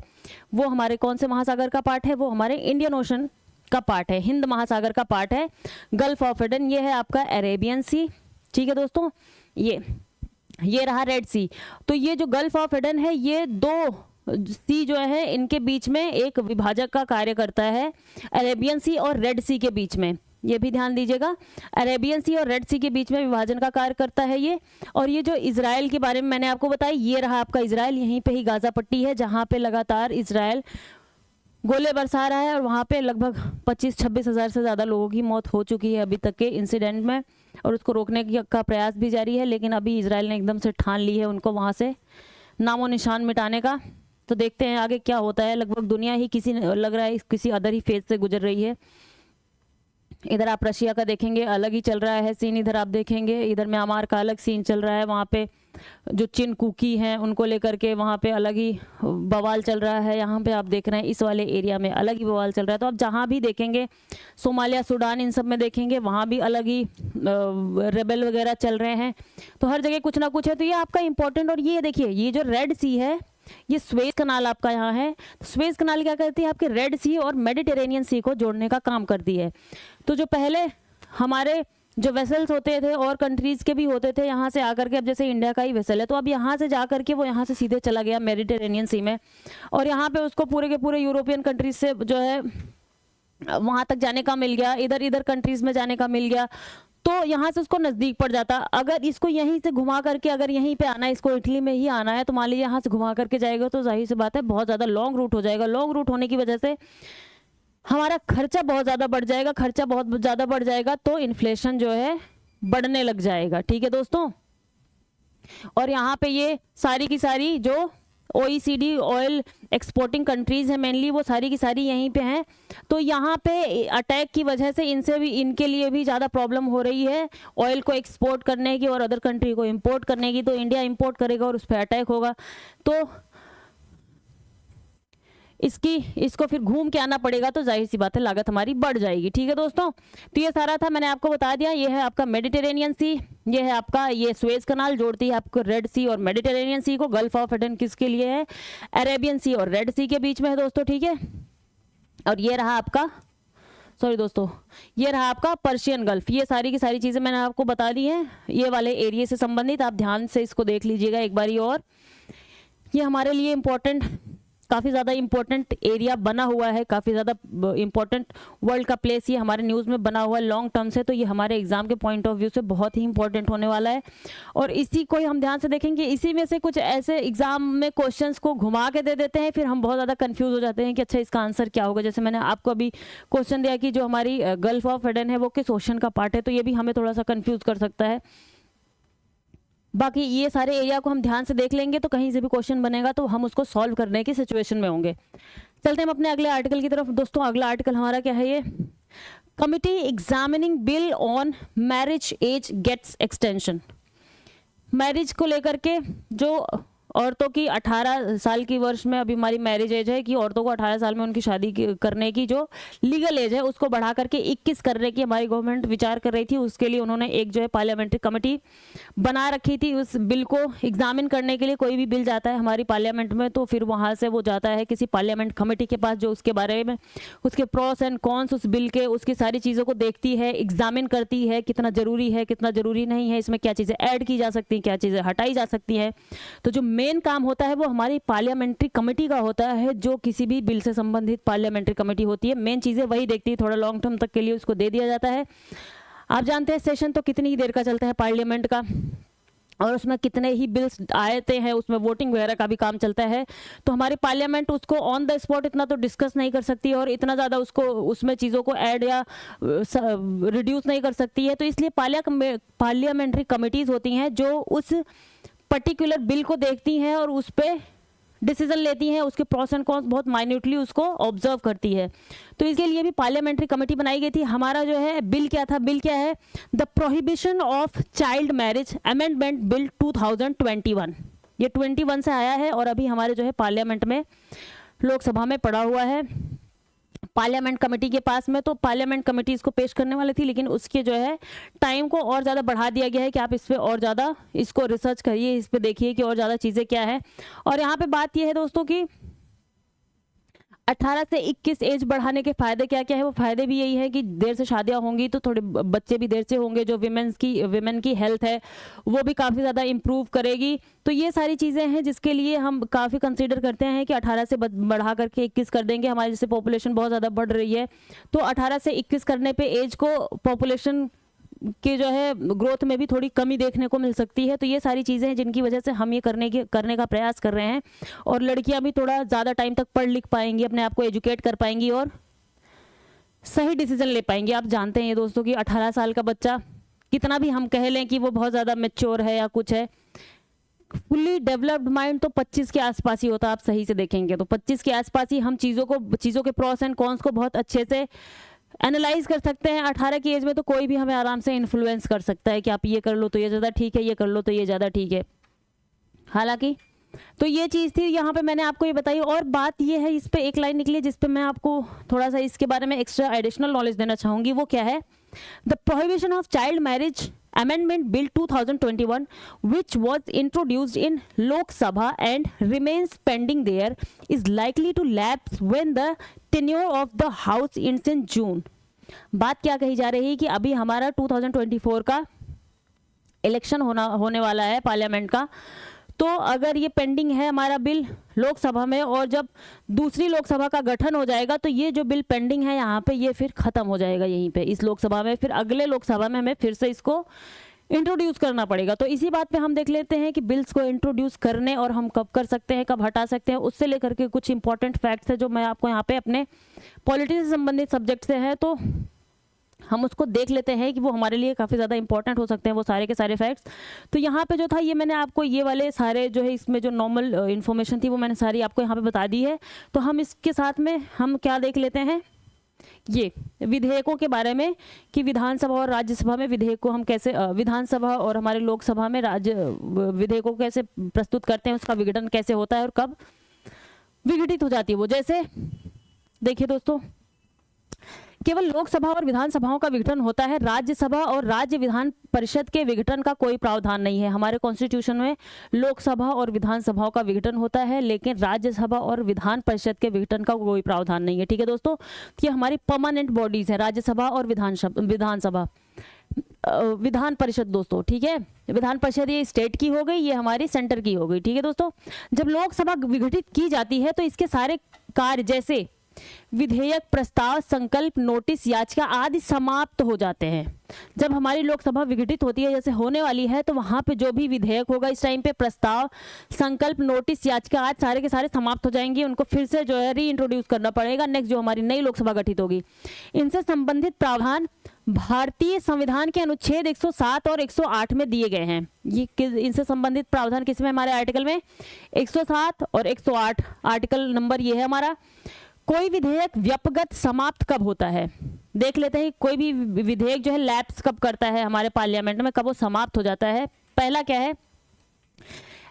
वो हमारे कौन से महासागर का पार्ट है? वो हमारे इंडियन ओशन का पार्ट है, हिंद महासागर का पार्ट है गल्फ ऑफ एडन। ये है आपका अरेबियन सी, ठीक है दोस्तों। ये रहा रेड सी। तो ये जो गल्फ ऑफ एडन है, ये 2 सी जो है इनके बीच में एक विभाजक का कार्य करता है, अरेबियन सी और रेड सी के बीच में। ये भी ध्यान दीजिएगा, अरेबियन सी और रेड सी के बीच में विभाजन का कार्य करता है ये। और ये जो इजराइल के बारे में मैंने आपको बताया, ये रहा आपका इजराइल, यहीं पे ही गाजा पट्टी है जहाँ पे लगातार इजराइल गोले बरसा रहा है। और वहाँ पे लगभग 25-26 हज़ार से ज़्यादा लोगों की मौत हो चुकी है अभी तक के इंसिडेंट में, और उसको रोकने का प्रयास भी जारी है। लेकिन अभी इजराइल ने एकदम से ठान ली है उनको वहाँ से नामो निशान मिटाने का। तो देखते हैं आगे क्या होता है। लगभग दुनिया ही लग रहा है किसी अदर ही फेज से गुजर रही है। इधर आप रशिया का देखेंगे, अलग ही चल रहा है सीन। इधर आप देखेंगे, इधर म्यांमार का अलग सीन चल रहा है। वहाँ पे जो चिन कुकी हैं उनको लेकर के वहाँ पे अलग ही बवाल चल रहा है। यहाँ पे आप देख रहे हैं इस वाले एरिया में अलग ही बवाल चल रहा है। तो आप जहाँ भी देखेंगे, सोमालिया, सूडान, इन सब में देखेंगे वहाँ भी अलग ही रेबेल वगैरह चल रहे हैं। तो हर जगह कुछ ना कुछ है। तो ये आपका इंपॉर्टेंट। और ये देखिए, ये जो रेड सी है, ये स्वेज कनाल आपका यहाँ है। स्वेज कनाल क्या करती है? आपके रेड सी और मेडिटेरेनियन सी को जोड़ने का काम करती है। तो जो पहले हमारे जो वेसल्स होते थे और कंट्रीज के भी होते थे यहाँ से आकर के, अब जैसे इंडिया का ही वेसल है तो अब यहाँ से जा करके वो यहाँ से सीधे चला गया मेडिटेरेनियन सी में, और यहाँ पे उसको पूरे के पूरे यूरोपियन कंट्रीज से जो है वहाँ तक जाने का मिल गया, इधर कंट्रीज में जाने का मिल गया। तो यहाँ से उसको नज़दीक पड़ जाता। अगर इसको यहीं से घुमा करके अगर यहीं पे आना है, इसको इटली में ही आना है, तो मान लीजिए यहाँ से घुमा करके जाएगा तो जाहिर सी बात है बहुत ज़्यादा लॉन्ग रूट हो जाएगा। लॉन्ग रूट होने की वजह से हमारा खर्चा बहुत ज़्यादा बढ़ जाएगा। खर्चा बहुत ज़्यादा बढ़ जाएगा तो इन्फ्लेशन जो है बढ़ने लग जाएगा, ठीक है दोस्तों। और यहाँ पे ये सारी की सारी जो OECD ऑयल एक्सपोर्टिंग कंट्रीज़ हैं मेनली, वो सारी की सारी यहीं पे हैं। तो यहाँ पे अटैक की वजह से इनसे भी, इनके लिए भी ज़्यादा प्रॉब्लम हो रही है ऑयल को एक्सपोर्ट करने की और अदर कंट्री को इंपोर्ट करने की। तो इंडिया इंपोर्ट करेगा और उस पर अटैक होगा, तो इसको फिर घूम के आना पड़ेगा, तो जाहिर सी बात है लागत हमारी बढ़ जाएगी। ठीक है दोस्तों, तो ये सारा था, मैंने आपको बता दिया। ये है आपका मेडिटेरेनियन सी, ये है आपका, ये सुएज कनाल जोड़ती है आपको रेड सी और मेडिटेरेनियन सी को। गल्फ ऑफ एडन किसके लिए है? अरेबियन सी और रेड सी के बीच में है दोस्तों। ठीक है, और ये रहा आपका, सॉरी दोस्तों, ये रहा आपका पर्शियन गल्फ। ये सारी की सारी चीज़ें मैंने आपको बता दी हैं ये वाले एरिया से संबंधित। आप ध्यान से इसको देख लीजिएगा एक बारी और। ये हमारे लिए इम्पोर्टेंट, काफ़ी ज़्यादा इम्पोर्टेंट एरिया बना हुआ है, काफ़ी ज़्यादा इम्पोर्टेंट वर्ल्ड का प्लेस ये हमारे न्यूज़ में बना हुआ है लॉन्ग टर्म से। तो ये हमारे एग्जाम के पॉइंट ऑफ व्यू से बहुत ही इंपॉर्टेंट होने वाला है। और इसी को ही हम ध्यान से देखेंगे। इसी में से कुछ ऐसे एग्जाम में क्वेश्चंस को घुमा के दे देते हैं, फिर हम बहुत ज़्यादा कंफ्यूज हो जाते हैं कि अच्छा इसका आंसर क्या होगा। जैसे मैंने आपको अभी क्वेश्चन दिया कि जो हमारी गल्फ ऑफ एडन है वो किस ओशन का पार्ट है, तो ये भी हमें थोड़ा सा कंफ्यूज कर सकता है। बाकी ये सारे एरिया को हम ध्यान से देख लेंगे तो कहीं से भी क्वेश्चन बनेगा तो हम उसको सॉल्व करने की सिचुएशन में होंगे। चलते हैं हम अपने अगले आर्टिकल की तरफ। दोस्तों अगला आर्टिकल हमारा क्या है? ये committee examining bill on marriage age gets extension. Marriage को लेकर के जो औरतों की 18 साल की वर्ष में अभी हमारी मैरिज एज है कि औरतों को 18 साल में उनकी शादी करने की जो लीगल एज है उसको बढ़ा करके 21 करने की हमारी गवर्नमेंट विचार कर रही थी। उसके लिए उन्होंने एक जो है पार्लियामेंट्री कमेटी बना रखी थी उस बिल को एग्जामिन करने के लिए। कोई भी बिल जाता है हमारी पार्लियामेंट में तो फिर वहाँ से वो जाता है किसी पार्लियामेंट कमेटी के पास जो उसके बारे में, उसके प्रोस एंड कॉन्स उस बिल के, उसकी सारी चीज़ों को देखती है, एग्जामिन करती है कितना ज़रूरी है कितना ज़रूरी नहीं है, इसमें क्या चीज़ें ऐड की जा सकती हैं क्या चीज़ें हटाई जा सकती हैं। तो जो मेन काम होता है वो हमारी पार्लियामेंट्री कमेटी का होता है, जो किसी भी बिल से संबंधित पार्लियामेंट्री कमेटी होती है मेन चीज़ें वही देखती है। थोड़ा लॉन्ग टर्म तक के लिए उसको दे दिया जाता है। आप जानते हैं सेशन तो कितनी ही देर का चलता है पार्लियामेंट का, और उसमें कितने ही बिल्स आते हैं, उसमें वोटिंग वगैरह का भी काम चलता है। तो हमारी पार्लियामेंट उसको ऑन द स्पॉट इतना तो डिस्कस नहीं कर सकती और इतना ज़्यादा उसको उसमें चीज़ों को ऐड या रिड्यूस नहीं कर सकती है। तो इसलिए पार्लियामेंट्री कमिटीज़ होती हैं जो उस पर्टिकुलर बिल को देखती हैं और उस पर डिसीजन लेती हैं, उसके प्रोस एंड कॉन्स बहुत माइन्यूटली उसको ऑब्जर्व करती है। तो इसके लिए भी पार्लियामेंट्री कमेटी बनाई गई थी। हमारा जो है बिल क्या था? बिल क्या है? The prohibition of child marriage amendment bill 2021। ये 21 से आया है और अभी हमारे जो है पार्लियामेंट में लोकसभा में पड़ा हुआ है पार्लियामेंट कमेटी के पास में। तो पार्लियामेंट कमेटी इसको पेश करने वाली थी लेकिन उसके जो है टाइम को और ज़्यादा बढ़ा दिया गया है कि आप इस पर और ज़्यादा इसको रिसर्च करिए, इस पर देखिए कि और ज़्यादा चीज़ें क्या है। और यहाँ पे बात यह है दोस्तों कि 18 से 21 एज बढ़ाने के फ़ायदे क्या क्या है? वो फ़ायदे भी यही है कि देर से शादियां होंगी तो थोड़े बच्चे भी देर से होंगे, जो विमेन की हेल्थ है वो भी काफ़ी ज़्यादा इम्प्रूव करेगी। तो ये सारी चीज़ें हैं जिसके लिए हम काफ़ी कंसीडर करते हैं कि 18 से बढ़ा करके 21 कर देंगे। हमारी जैसे पॉपुलेशन बहुत ज़्यादा बढ़ रही है तो 18 से 21 करने पर एज को पॉपुलेशन कि जो है ग्रोथ में भी थोड़ी कमी देखने को मिल सकती है। तो ये सारी चीज़ें हैं जिनकी वजह से हम ये करने का प्रयास कर रहे हैं। और लड़कियां भी थोड़ा ज़्यादा टाइम तक पढ़ लिख पाएंगी, अपने आप को एजुकेट कर पाएंगी और सही डिसीजन ले पाएंगी। आप जानते हैं ये दोस्तों कि 18 साल का बच्चा कितना भी हम कह लें कि वो बहुत ज़्यादा मैच्योर है या कुछ है, फुली डेवलप्ड माइंड तो 25 के आसपास ही होता है। आप सही से देखेंगे तो 25 के आसपास ही हम चीज़ों के प्रोस एंड कॉन्स को बहुत अच्छे से एनालाइज कर सकते हैं। 18 की एज में तो कोई भी हमें आराम से इन्फ्लुएंस कर सकता है कि आप ये कर लो तो ये ज़्यादा ठीक है, ये कर लो तो ये ज़्यादा ठीक है। हालांकि तो ये चीज़ थी यहाँ पे मैंने आपको ये बताई। और बात ये है, इस पे एक लाइन निकली जिस पे मैं आपको थोड़ा सा इसके बारे में एक्स्ट्रा एडिशनल नॉलेज देना चाहूँगी। वो क्या है? The prohibition of child marriage Amendment Bill 2021 which was introduced in Lok Sabha and remains pending there is likely to lapse when the tenure of the House ends in June। बात क्या कही जा रही है कि अभी हमारा 2024 का इलेक्शन होने वाला है पार्लियामेंट का। तो अगर ये पेंडिंग है हमारा बिल लोकसभा में और जब दूसरी लोकसभा का गठन हो जाएगा तो ये जो बिल पेंडिंग है यहाँ पे ये फिर ख़त्म हो जाएगा यहीं पे इस लोकसभा में। फिर अगले लोकसभा में हमें फिर से इसको इंट्रोड्यूस करना पड़ेगा। तो इसी बात पे हम देख लेते हैं कि बिल्स को इंट्रोड्यूस करने और हम कब कर सकते हैं कब हटा सकते हैं, उससे लेकर के कुछ इंपॉर्टेंट फैक्ट्स है जो मैं आपको यहाँ पे अपने पॉलिटी से संबंधित सब्जेक्ट से है तो हम उसको देख लेते हैं कि वो हमारे लिए काफ़ी ज़्यादा इंपॉर्टेंट हो सकते हैं वो सारे के सारे फैक्ट्स। तो यहाँ पे जो था ये मैंने आपको ये वाले सारे जो है इसमें जो नॉर्मल इन्फॉर्मेशन थी वो मैंने सारी आपको यहाँ पे बता दी है। तो हम इसके साथ में हम क्या देख लेते हैं, ये विधेयकों के बारे में कि विधानसभा और राज्यसभा में विधेयक को हम कैसे विधानसभा और हमारे लोकसभा में राज्य विधेयकों को कैसे प्रस्तुत करते हैं, उसका विघटन कैसे होता है और कब विघटित हो जाती है वो। जैसे देखिए दोस्तों, केवल लोकसभा और विधानसभाओं का विघटन होता है, राज्यसभा और राज्य विधान परिषद के विघटन का कोई प्रावधान नहीं है। हमारे कॉन्स्टिट्यूशन में लोकसभा और विधानसभाओं का विघटन होता है, लेकिन राज्यसभा और विधान परिषद के विघटन का कोई प्रावधान नहीं है। ठीक है दोस्तों, ये हमारी परमानेंट बॉडीज है, राज्यसभा और विधानसभा विधान परिषद दोस्तों। ठीक है, विधान परिषद ये स्टेट की हो गई, ये हमारी सेंटर की हो गई। ठीक है दोस्तों, जब लोकसभा विघटित की जाती है तो इसके सारे कार्य जैसे विधेयक, प्रस्ताव, संकल्प, नोटिस, याचिका आदि समाप्त हो जाते हैं। जब हमारी लोकसभा विघटित होती है, जैसे होने वाली है, तो वहां पे जो भी विधेयक होगा इस टाइम पे प्रस्ताव, संकल्प, नोटिस, याचिका आज सारे के सारे समाप्त हो जाएंगे। उनको फिर से जो है री इंट्रोड्यूस करना पड़ेगा नेक्स्ट जो हमारी नई लोकसभा गठित होगी। इनसे संबंधित प्रावधान भारतीय संविधान के अनुच्छेद 107 और 108 में दिए गए हैं। ये इनसे संबंधित प्रावधान किसमें, हमारे आर्टिकल में 107 और 108 आर्टिकल नंबर ये है हमारा। कोई विधेयक व्यपगत समाप्त कब होता है, देख लेते हैं। कोई भी विधेयक जो है लैप्स कब करता है हमारे पार्लियामेंट में, कब वो समाप्त हो जाता है। पहला क्या है,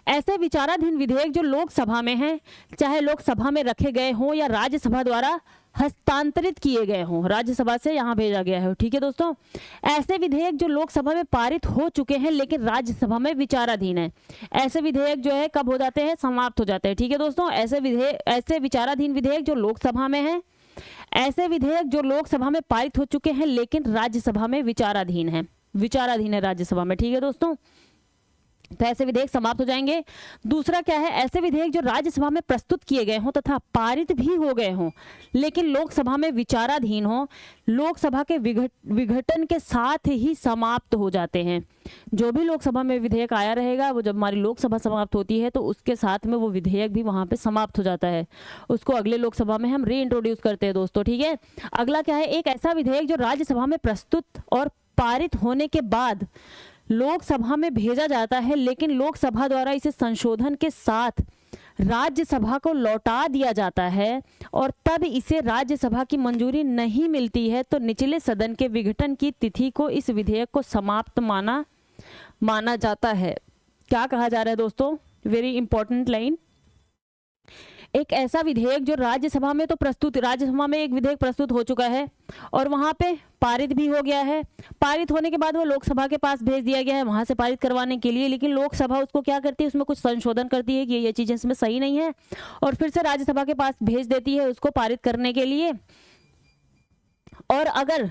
ऐसे विचाराधीन विधेयक जो लोकसभा में हैं, चाहे लोकसभा में रखे गए हों या राज्यसभा द्वारा हस्तांतरित किए गए हों, राज्यसभा से यहाँ भेजा गया है। ठीक है दोस्तों, ऐसे विधेयक जो लोकसभा में पारित हो चुके हैं लेकिन राज्यसभा में विचाराधीन है, ऐसे विधेयक जो है कब हो जाते हैं, समाप्त हो जाते हैं। ठीक है दोस्तों, ऐसे विचाराधीन विधेयक जो लोकसभा में है, ऐसे विधेयक जो लोकसभा में पारित हो चुके हैं लेकिन राज्यसभा में विचाराधीन है राज्यसभा में। ठीक है दोस्तों, तो ऐसे विधेयक समाप्त हो जाएंगे। दूसरा क्या है, ऐसे विधेयक जो राज्यसभा में प्रस्तुत किए गए हों तथा पारित भी हो गए हों लेकिन लोकसभा में विचाराधीन हो, लोकसभा के विघटन के साथ ही समाप्त हो जाते हैं। जो भी लोकसभा में विधेयक आया रहेगा, वो जब हमारी लोकसभा समाप्त होती है तो उसके साथ में वो विधेयक भी वहां पे समाप्त हो जाता है, उसको अगले लोकसभा में हम री इंट्रोड्यूस करते हैं दोस्तों। ठीक है, अगला क्या है, एक ऐसा विधेयक जो राज्यसभा में प्रस्तुत और पारित होने के बाद लोकसभा में भेजा जाता है लेकिन लोकसभा द्वारा इसे संशोधन के साथ राज्यसभा को लौटा दिया जाता है और तब इसे राज्यसभा की मंजूरी नहीं मिलती है, तो निचले सदन के विघटन की तिथि को इस विधेयक को समाप्त माना जाता है। क्या कहा जा रहा है दोस्तों, वेरी इंपॉर्टेंट लाइन। एक ऐसा विधेयक जो राज्यसभा में राज्यसभा में एक विधेयक प्रस्तुत हो चुका है और वहां पे पारित भी हो गया है, पारित होने के बाद वो लोकसभा के पास भेज दिया गया है वहां से पारित करवाने के लिए, लेकिन लोकसभा उसको क्या करती है, उसमें कुछ संशोधन करती है कि ये चीजें इसमें सही नहीं है और फिर से राज्यसभा के पास भेज देती है उसको पारित करने के लिए। और अगर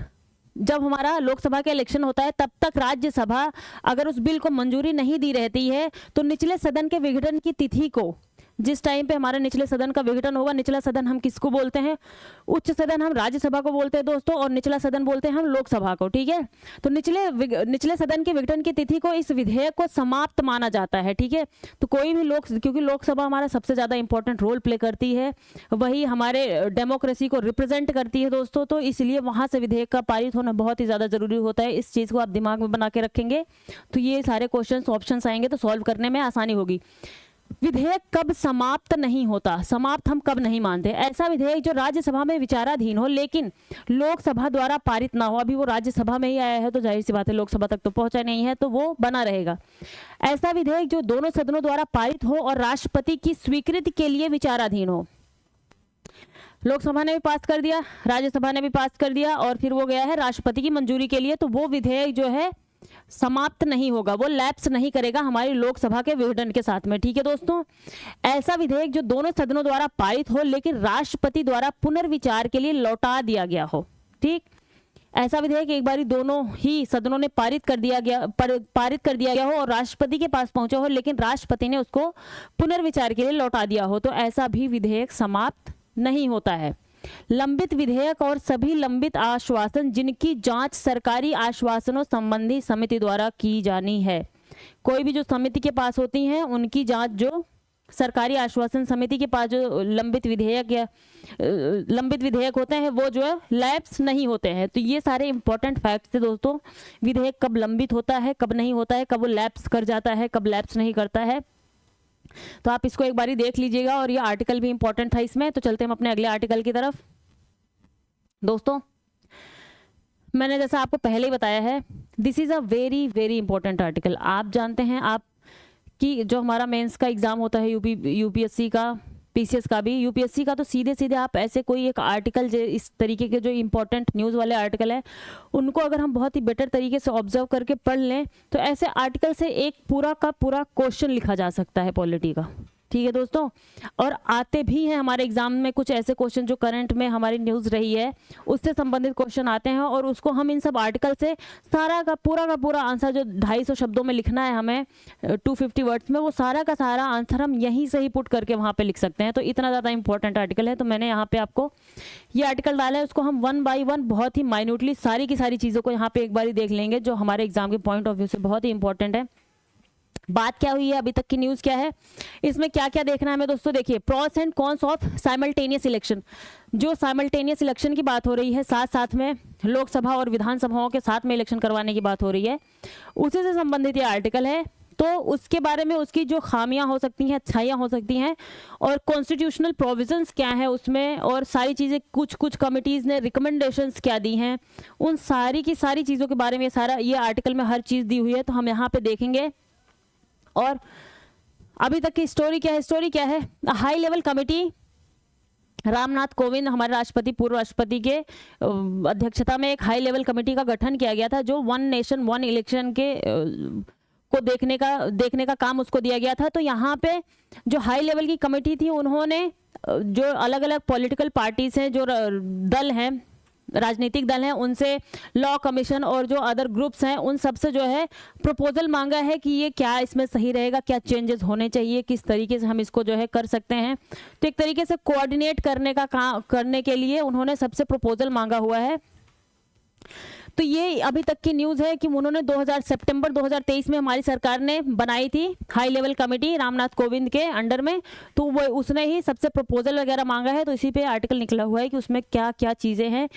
जब हमारा लोकसभा का इलेक्शन होता है तब तक राज्यसभा अगर उस बिल को मंजूरी नहीं दी रहती है तो निचले सदन के विघटन की तिथि को, जिस टाइम पे हमारे निचले सदन का विघटन होगा, निचला सदन हम किसको बोलते हैं, उच्च सदन हम राज्यसभा को बोलते हैं दोस्तों और निचला सदन बोलते हैं हम लोकसभा को। ठीक है, तो निचले सदन के विघटन की तिथि को इस विधेयक को समाप्त माना जाता है। ठीक है, तो कोई भी क्योंकि लोकसभा हमारा सबसे ज्यादा इंपॉर्टेंट रोल प्ले करती है, वही हमारे डेमोक्रेसी को रिप्रेजेंट करती है दोस्तों, तो इसलिए वहां से विधेयक का पारित होना बहुत ही ज्यादा जरूरी होता है। इस चीज को आप दिमाग में बना के रखेंगे तो ये सारे क्वेश्चन ऑप्शन आएंगे तो सॉल्व करने में आसानी होगी। विधेयक कब समाप्त नहीं होता, समाप्त हम कब नहीं मानते, ऐसा विधेयक जो राज्यसभा में विचाराधीन हो लेकिन लोकसभा द्वारा पारित ना हो, अभी वो राज्यसभा में ही आया है तो जाहिर सी बात है लोकसभा तक तो पहुंचा नहीं है तो वो बना रहेगा। ऐसा विधेयक जो दोनों सदनों द्वारा पारित हो और राष्ट्रपति की स्वीकृति के लिए विचाराधीन हो, लोकसभा ने भी पास कर दिया, राज्यसभा ने भी पास कर दिया और फिर वो गया है राष्ट्रपति की मंजूरी के लिए, तो वो विधेयक जो है समाप्त नहीं होगा, वो लैप्स नहीं करेगा हमारी लोकसभा के विघटन के साथ में। ठीक है दोस्तों, ऐसा विधेयक जो दोनों सदनों द्वारा पारित हो लेकिन राष्ट्रपति द्वारा पुनर्विचार के लिए लौटा दिया गया हो। ठीक, ऐसा विधेयक एक बारी दोनों ही सदनों ने पारित कर दिया गया हो और राष्ट्रपति के पास पहुंचा हो लेकिन राष्ट्रपति ने उसको पुनर्विचार के लिए लौटा दिया हो, तो ऐसा भी विधेयक समाप्त नहीं होता है। लंबित विधेयक और सभी लंबित आश्वासन जिनकी जांच सरकारी आश्वासनों संबंधी समिति द्वारा की जानी है, कोई भी जो समिति के पास होती हैं उनकी जांच जो सरकारी आश्वासन समिति के पास जो लंबित विधेयक होते हैं वो जो है लैप्स नहीं होते हैं। तो ये सारे इंपॉर्टेंट फैक्ट्स थे दोस्तों, विधेयक कब लंबित होता है, कब नहीं होता है, कब वो लैप्स कर जाता है, कब लैप्स नहीं करता है। तो आप इसको एक बारी देख लीजिएगा, और ये आर्टिकल भी इंपॉर्टेंट था इसमें। तो चलते हम अपने अगले आर्टिकल की तरफ। दोस्तों मैंने जैसा आपको पहले ही बताया है, this is a very very important article. आप जानते हैं आप कि जो हमारा मेंस का एग्ज़ाम होता है यूपीएससी का, पीसीएस का भी, यूपीएससी का, तो सीधे सीधे आप ऐसे कोई एक आर्टिकल इस तरीके के जो इंपॉर्टेंट न्यूज़ वाले आर्टिकल है उनको अगर हम बहुत ही बेटर तरीके से ऑब्जर्व करके पढ़ लें तो ऐसे आर्टिकल से एक पूरा का पूरा क्वेश्चन लिखा जा सकता है पॉलिटी का। ठीक है दोस्तों, और आते भी हैं हमारे एग्जाम में कुछ ऐसे क्वेश्चन जो करंट में हमारी न्यूज़ रही है उससे संबंधित क्वेश्चन आते हैं, और उसको हम इन सब आर्टिकल से सारा का पूरा आंसर जो 250 शब्दों में लिखना है हमें 250 वर्ड्स में, वो सारा का सारा आंसर हम यहीं से ही पुट करके वहाँ पे लिख सकते हैं। तो इतना ज़्यादा इंपॉर्टेंट आर्टिकल है। तो मैंने यहाँ पे आपको ये आर्टिकल डाला है, उसको हम 1 बाय 1 बहुत ही माइन्यूटली सारी की सारी चीज़ों को यहाँ पे एक बार देख लेंगे जो हमारे एग्जाम के पॉइंट ऑफ व्यू से बहुत ही इंपॉर्टेंट है। बात क्या हुई है, अभी तक की न्यूज़ क्या है, इसमें क्या क्या देखना है हमें दोस्तों। देखिए, pros and cons of simultaneous election. जो साइमल्टेनियस इलेक्शन की बात हो रही है, साथ साथ में लोकसभा और विधानसभाओं के साथ में इलेक्शन करवाने की बात हो रही है, उसी से संबंधित ये आर्टिकल है। तो उसके बारे में उसकी जो खामियां हो सकती हैं, अच्छाइयां हो सकती हैं, और कॉन्स्टिट्यूशनल प्रोविजंस क्या है उसमें, और सारी चीज़ें कुछ कमिटीज़ ने रिकमेंडेशंस क्या दी हैं, उन सारी की सारी चीज़ों के बारे में सारा ये आर्टिकल में हर चीज़ दी हुई है। तो हम यहाँ पर देखेंगे। और अभी तक की स्टोरी क्या है, high level committee, Ramnath Kovind हमारे राष्ट्रपति, पूर्व राष्ट्रपति के अध्यक्षता में एक हाई लेवल कमेटी का गठन किया गया था, जो 1 नेशन 1 इलेक्शन के को देखने का काम उसको दिया गया था। तो यहाँ पे जो हाई लेवल की कमेटी थी, उन्होंने जो अलग अलग पॉलिटिकल पार्टीज हैं, जो दल हैं, राजनीतिक दल हैं, उनसे लॉ कमीशन और जो अदर ग्रुप्स हैं उन सब से जो है प्रपोजल मांगा है कि ये क्या इसमें सही रहेगा, क्या चेंजेस होने चाहिए, किस तरीके से हम इसको जो है कर सकते हैं। तो एक तरीके से कोऑर्डिनेट करने के लिए उन्होंने सबसे प्रपोजल मांगा हुआ है। तो ये अभी तक की न्यूज़ है कि उन्होंने सितंबर 2023 में हमारी सरकार ने बनाई थी high level committee Ramnath Kovind के अंडर में, तो वो उसने ही सबसे प्रपोजल वगैरह मांगा है। तो इसी पे आर्टिकल निकला हुआ है कि उसमें क्या क्या चीज़ें हैं,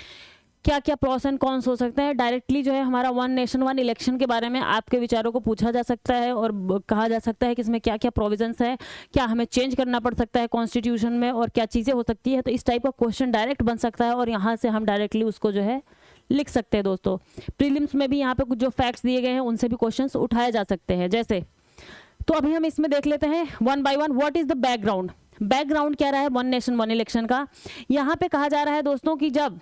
क्या क्या प्रोस एंड कॉन्स हो सकते हैं। डायरेक्टली जो है हमारा 1 नेशन 1 इलेक्शन के बारे में आपके विचारों को पूछा जा सकता है और कहा जा सकता है कि इसमें क्या क्या प्रोविजंस है, क्या हमें चेंज करना पड़ सकता है कॉन्स्टिट्यूशन में, और क्या चीज़ें हो सकती है। तो इस टाइप का क्वेश्चन डायरेक्ट बन सकता है, और यहाँ से हम डायरेक्टली उसको जो है लिख सकते हैं दोस्तों। प्रीलिम्स में भी यहाँ पे कुछ जो फैक्ट्स दिए गए हैं उनसे भी क्वेश्चंस उठाए जा सकते हैं जैसे। तो अभी हम इसमें देख लेते हैं 1 by 1 what is the background. Background क्या रहा है 1 नेशन 1 इलेक्शन का। यहाँ पे कहा जा रहा है दोस्तों कि जब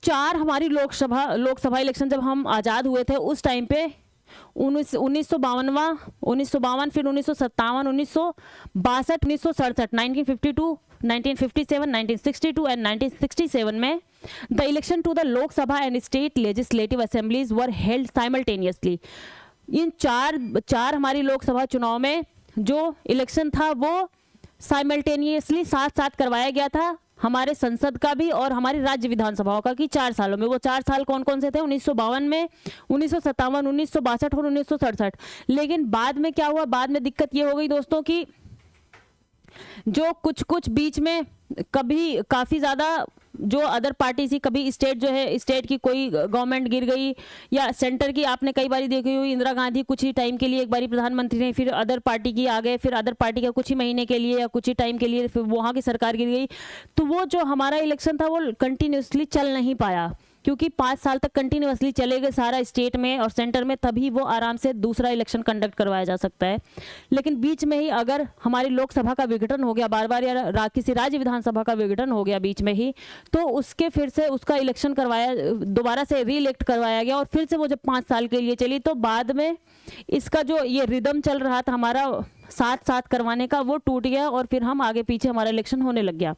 4 हमारी लोकसभा इलेक्शन जब हम आज़ाद हुए थे, उस टाइम पे 1952 फिर 1957 1962 1967 1952 1957 1962 एंड 1967 में the election to the Lok Sabha and state legislative assemblies were held simultaneously. इन चार हमारी लोकसभा चुनाव में जो इलेक्शन था वो साइमल्टेनियसली साथ साथ करवाया गया था, हमारे संसद का भी और हमारी राज्य विधानसभाओं का, कि 4 सालों में। वो 4 साल कौन कौन से थे, 1952 में, 1957, 1962 और 1967। लेकिन बाद में क्या हुआ, बाद में दिक्कत ये हो गई दोस्तों कि जो कुछ बीच में कभी काफ़ी ज़्यादा जो अदर पार्टी थी, कभी स्टेट की कोई गवर्नमेंट गिर गई, या सेंटर की आपने कई बारी देखी हुई, इंदिरा गांधी कुछ ही टाइम के लिए एक बारी प्रधानमंत्री ने, फिर अदर पार्टी की आ गए, फिर अदर पार्टी का कुछ ही महीने के लिए या कुछ ही टाइम के लिए फिर वहाँ की सरकार गिर गई। तो वो जो हमारा इलेक्शन था वो कंटिन्यूसली चल नहीं पाया, क्योंकि 5 साल तक कंटिन्यूसली चलेगा सारा स्टेट में और सेंटर में, तभी वो आराम से दूसरा इलेक्शन कंडक्ट करवाया जा सकता है। लेकिन बीच में ही अगर हमारी लोकसभा का विघटन हो गया बार बार, या किसी राज्य विधानसभा का विघटन हो गया बीच में ही, तो उसके फिर से उसका इलेक्शन करवाया, दोबारा से री इलेक्ट करवाया गया, और फिर से वो जब 5 साल के लिए चली, तो बाद में इसका जो ये रिदम चल रहा था हमारा साथ साथ करवाने का, वो टूट गया, और फिर हम आगे पीछे हमारा इलेक्शन होने लग गया।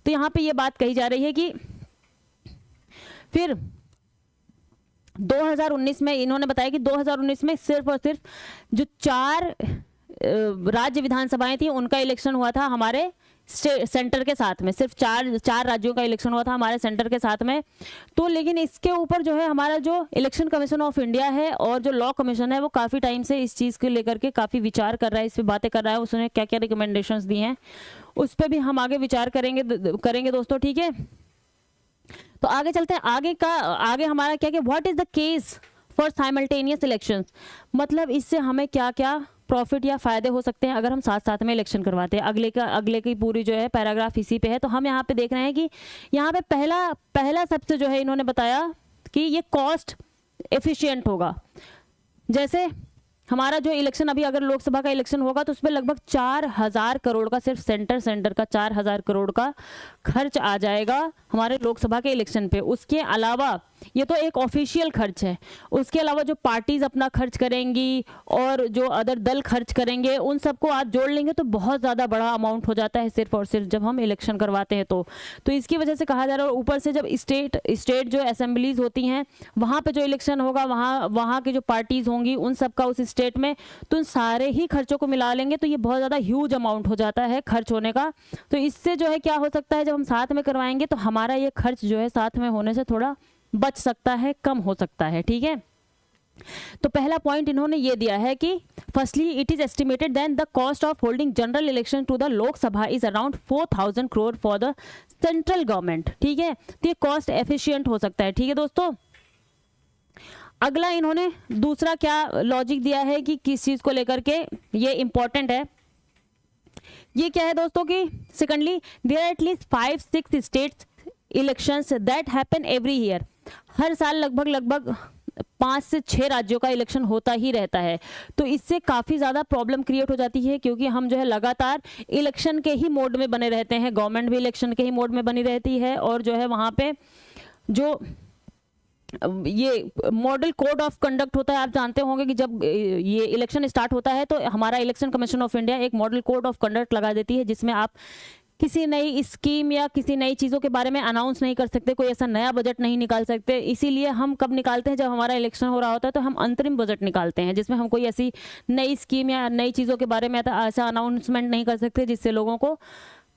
तो यहाँ पे ये बात कही जा रही है कि फिर 2019 में इन्होंने बताया कि 2019 में सिर्फ और सिर्फ जो 4 राज्य विधानसभाएं थी उनका इलेक्शन हुआ था हमारे सेंटर के साथ में, सिर्फ चार राज्यों का इलेक्शन हुआ था हमारे सेंटर के साथ में। तो लेकिन इसके ऊपर जो है हमारा जो इलेक्शन कमीशन ऑफ इंडिया है और जो लॉ कमीशन है वो काफ़ी टाइम से इस चीज़ को लेकर के काफ़ी विचार कर रहा है, इस पर बातें कर रहा है, उसने क्या क्या रिकमेंडेशंस दी हैं उस पर भी हम आगे विचार करेंगे दोस्तों, ठीक है। तो आगे चलते हैं, आगे हमारा क्या what is the case for simultaneous elections, मतलब इससे हमें क्या क्या प्रॉफिट या फायदे हो सकते हैं अगर हम साथ साथ में इलेक्शन करवाते हैं। अगले की पूरी जो है पैराग्राफ इसी पे है। तो हम यहाँ पे देख रहे हैं कि यहाँ पे पहला सबसे जो है इन्होंने बताया कि ये कॉस्ट एफिशिएंट होगा। जैसे हमारा जो इलेक्शन अभी अगर लोकसभा का इलेक्शन होगा तो उसमें लगभग 4000 करोड़ का, सिर्फ सेंटर का 4000 करोड़ का खर्च आ जाएगा हमारे लोकसभा के इलेक्शन पे। उसके अलावा ये तो एक ऑफिशियल खर्च है, उसके अलावा जो पार्टीज अपना खर्च करेंगी और जो अदर दल खर्च करेंगे उन सबको आप जोड़ लेंगे तो बहुत ज़्यादा बड़ा अमाउंट हो जाता है सिर्फ और सिर्फ जब हम इलेक्शन करवाते हैं। तो इसकी वजह से कहा जा रहा है। और ऊपर से जब स्टेट जो असेंबलीज होती हैं वहाँ पे जो इलेक्शन होगा वहाँ की जो पार्टीज होंगी उन सबका उस स्टेट में, तो उन सारे ही खर्चों को मिला लेंगे तो ये बहुत ज़्यादा ह्यूज अमाउंट हो जाता है खर्च होने का। तो इससे जो है क्या हो सकता है, जब हम साथ में करवाएंगे तो हमारा ये खर्च जो है साथ में होने से थोड़ा बच सकता है, कम हो सकता है, ठीक है। तो पहला पॉइंट इन्होंने ये दिया है कि firstly it is estimated then the cost of holding general election to the Lok Sabha is around 4000 crore for the central government, ठीक है। तो ये कॉस्ट एफिशिएंट हो सकता है, ठीक है दोस्तों। अगला इन्होंने दूसरा क्या लॉजिक दिया है कि किस चीज को लेकर के ये इंपॉर्टेंट है, ये क्या है दोस्तों कि सेकंडली देयर आर एटलीस्ट 5-6 states elections that happen every year, हर साल लगभग 5 से 6 राज्यों का इलेक्शन होता ही रहता है। तो इससे काफ़ी ज़्यादा प्रॉब्लम क्रिएट हो जाती है क्योंकि हम जो है लगातार इलेक्शन के ही मोड में बने रहते हैं, गवर्नमेंट भी इलेक्शन के ही मोड में बनी रहती है और जो है वहाँ पे जो ये मॉडल कोड ऑफ कंडक्ट होता है, आप जानते होंगे कि जब ये इलेक्शन स्टार्ट होता है तो हमारा इलेक्शन कमीशन ऑफ इंडिया एक मॉडल कोड ऑफ कंडक्ट लगा देती है जिसमें आप किसी नई स्कीम या किसी नई चीज़ों के बारे में अनाउंस नहीं कर सकते, कोई ऐसा नया बजट नहीं निकाल सकते। इसीलिए हम कब निकालते हैं, जब हमारा इलेक्शन हो रहा होता है तो हम अंतरिम बजट निकालते हैं जिसमें हम कोई ऐसी नई स्कीम या नई चीज़ों के बारे में ऐसा अनाउंसमेंट नहीं कर सकते जिससे लोगों को